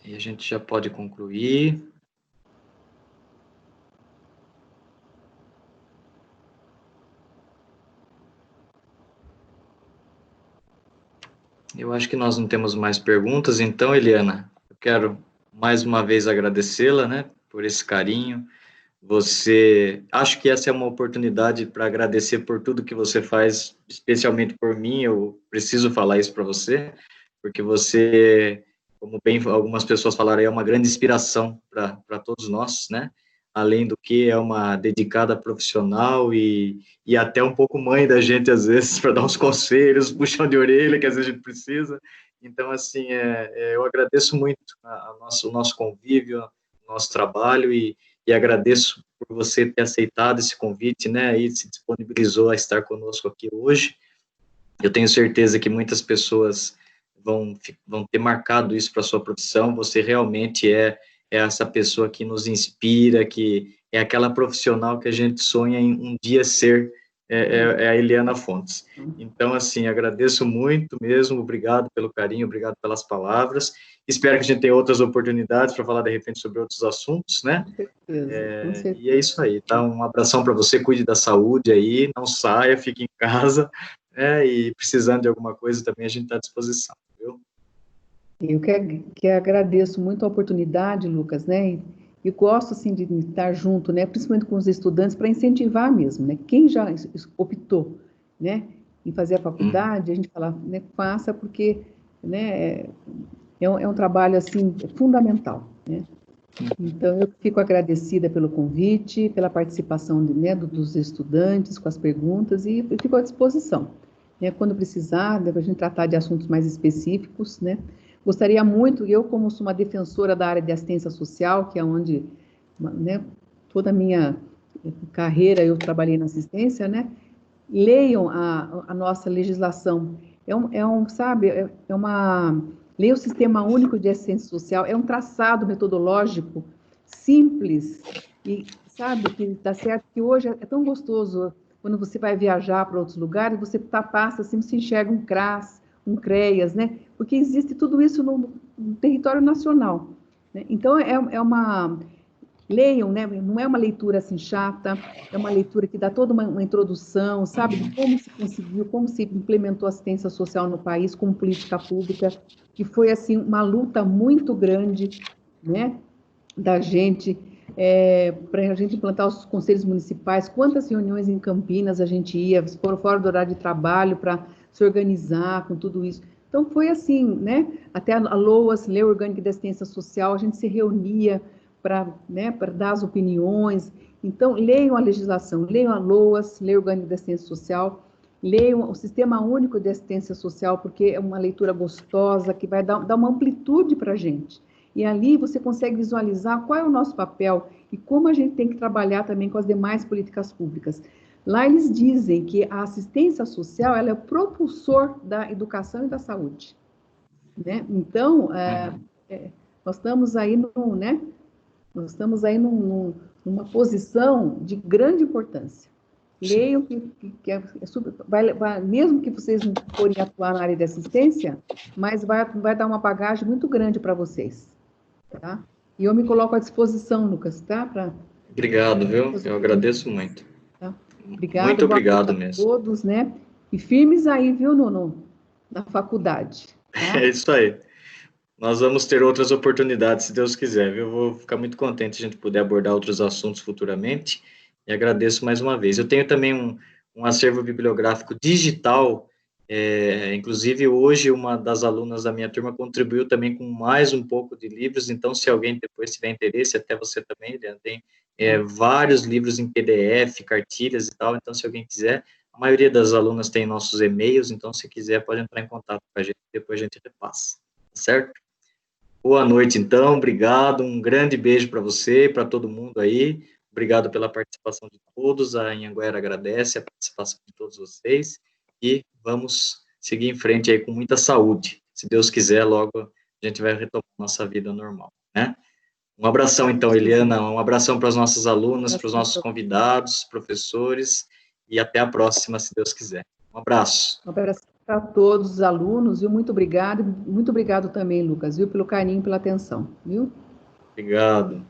E a gente já pode concluir. Eu acho que nós não temos mais perguntas, então, Eliana, eu quero mais uma vez agradecê-la, né, por esse carinho. Acho que essa é uma oportunidade para agradecer por tudo que você faz, especialmente por mim. Eu preciso falar isso para você, porque você, como bem algumas pessoas falaram, é uma grande inspiração para todos nós, né? Além do que é uma dedicada profissional e até um pouco mãe da gente, às vezes, para dar uns conselhos, puxão de orelha, que às vezes a gente precisa. Então, assim, eu agradeço muito o nosso convívio, o nosso trabalho e agradeço por você ter aceitado esse convite, né, e se disponibilizou a estar conosco aqui hoje. Eu tenho certeza que muitas pessoas vão ter marcado isso para a sua profissão. Você realmente é essa pessoa que nos inspira, que é aquela profissional que a gente sonha em um dia ser, a Eliana Fontes. Então, assim, agradeço muito mesmo, obrigado pelo carinho, obrigado pelas palavras. Espero que a gente tenha outras oportunidades para falar, de repente, sobre outros assuntos, né? Com certeza. E é isso aí, tá? Um abração para você, cuide da saúde aí, não saia, fique em casa, né? E precisando de alguma coisa também, a gente está à disposição, viu? Eu que agradeço muito a oportunidade, Lucas, né? E gosto, assim, de estar junto, né? Principalmente com os estudantes, para incentivar mesmo, né? Quem já optou, né, em fazer a faculdade, a gente fala, né, faça, porque, né, é um trabalho, assim, fundamental, né? Então, eu fico agradecida pelo convite, pela participação dos estudantes, com as perguntas, e fico à disposição, né? Quando precisar, a gente tratar de assuntos mais específicos, né? Gostaria muito, eu como sou uma defensora da área de assistência social, que é onde, né, toda a minha carreira eu trabalhei na assistência, né? Leiam a nossa legislação. Leia o Sistema Único de Assistência Social, é um traçado metodológico simples, e sabe que dá certo que hoje é tão gostoso, quando você vai viajar para outros lugares, você passa assim, você enxerga um CRAS, um CREAS, né? Porque existe tudo isso no território nacional, né? Então, leiam, né? Não é uma leitura assim chata, é uma leitura que dá toda uma introdução, sabe, de como se conseguiu, como se implementou a assistência social no país como política pública, que foi assim uma luta muito grande, né, da gente, para a gente implantar os conselhos municipais. Quantas reuniões em Campinas a gente ia, fora do horário de trabalho, para se organizar com tudo isso. Então, foi assim, né, até a LOAS, Lei Orgânica de Assistência Social, a gente se reunia para, né, dar as opiniões. Então, leiam a legislação, leiam a LOAS, Lei Orgânica de Assistência Social, leiam o Sistema Único de Assistência Social, porque é uma leitura gostosa, que vai dar uma amplitude para a gente. E ali você consegue visualizar qual é o nosso papel e como a gente tem que trabalhar também com as demais políticas públicas. Lá eles dizem que a assistência social ela é o propulsor da educação e da saúde, né? Então, nós estamos aí numa posição de grande importância. Leiam mesmo que vocês não forem atuar na área de assistência, mas vai dar uma bagagem muito grande para vocês, tá? E eu me coloco à disposição, Lucas, tá? Obrigado, viu? Eu agradeço muito. Tá? Obrigado. Muito obrigado mesmo. A todos, né? E firmes aí, viu, na faculdade. Tá? É isso aí. Nós vamos ter outras oportunidades, se Deus quiser, viu? Eu vou ficar muito contente se a gente puder abordar outros assuntos futuramente, e agradeço mais uma vez. Eu tenho também um acervo bibliográfico digital, inclusive hoje uma das alunas da minha turma contribuiu também com mais um pouco de livros, então se alguém depois tiver interesse, até você também, Eliana, tem vários livros em PDF, cartilhas e tal, então se alguém quiser, a maioria das alunas tem nossos e-mails, então se quiser pode entrar em contato com a gente, depois a gente repassa, certo? Boa noite, então, obrigado, um grande beijo para você, para todo mundo aí, obrigado pela participação de todos, a Anhanguera agradece a participação de todos vocês, e vamos seguir em frente aí com muita saúde, se Deus quiser, logo a gente vai retomar nossa vida normal, né? Um abração, então, Eliana, um abração para os nossos alunos, para os nossos convidados, professores, e até a próxima, se Deus quiser. Um abraço. Um abraço para todos os alunos, viu? Muito obrigado também, Lucas, viu? Pelo carinho, pela atenção, viu? Obrigado.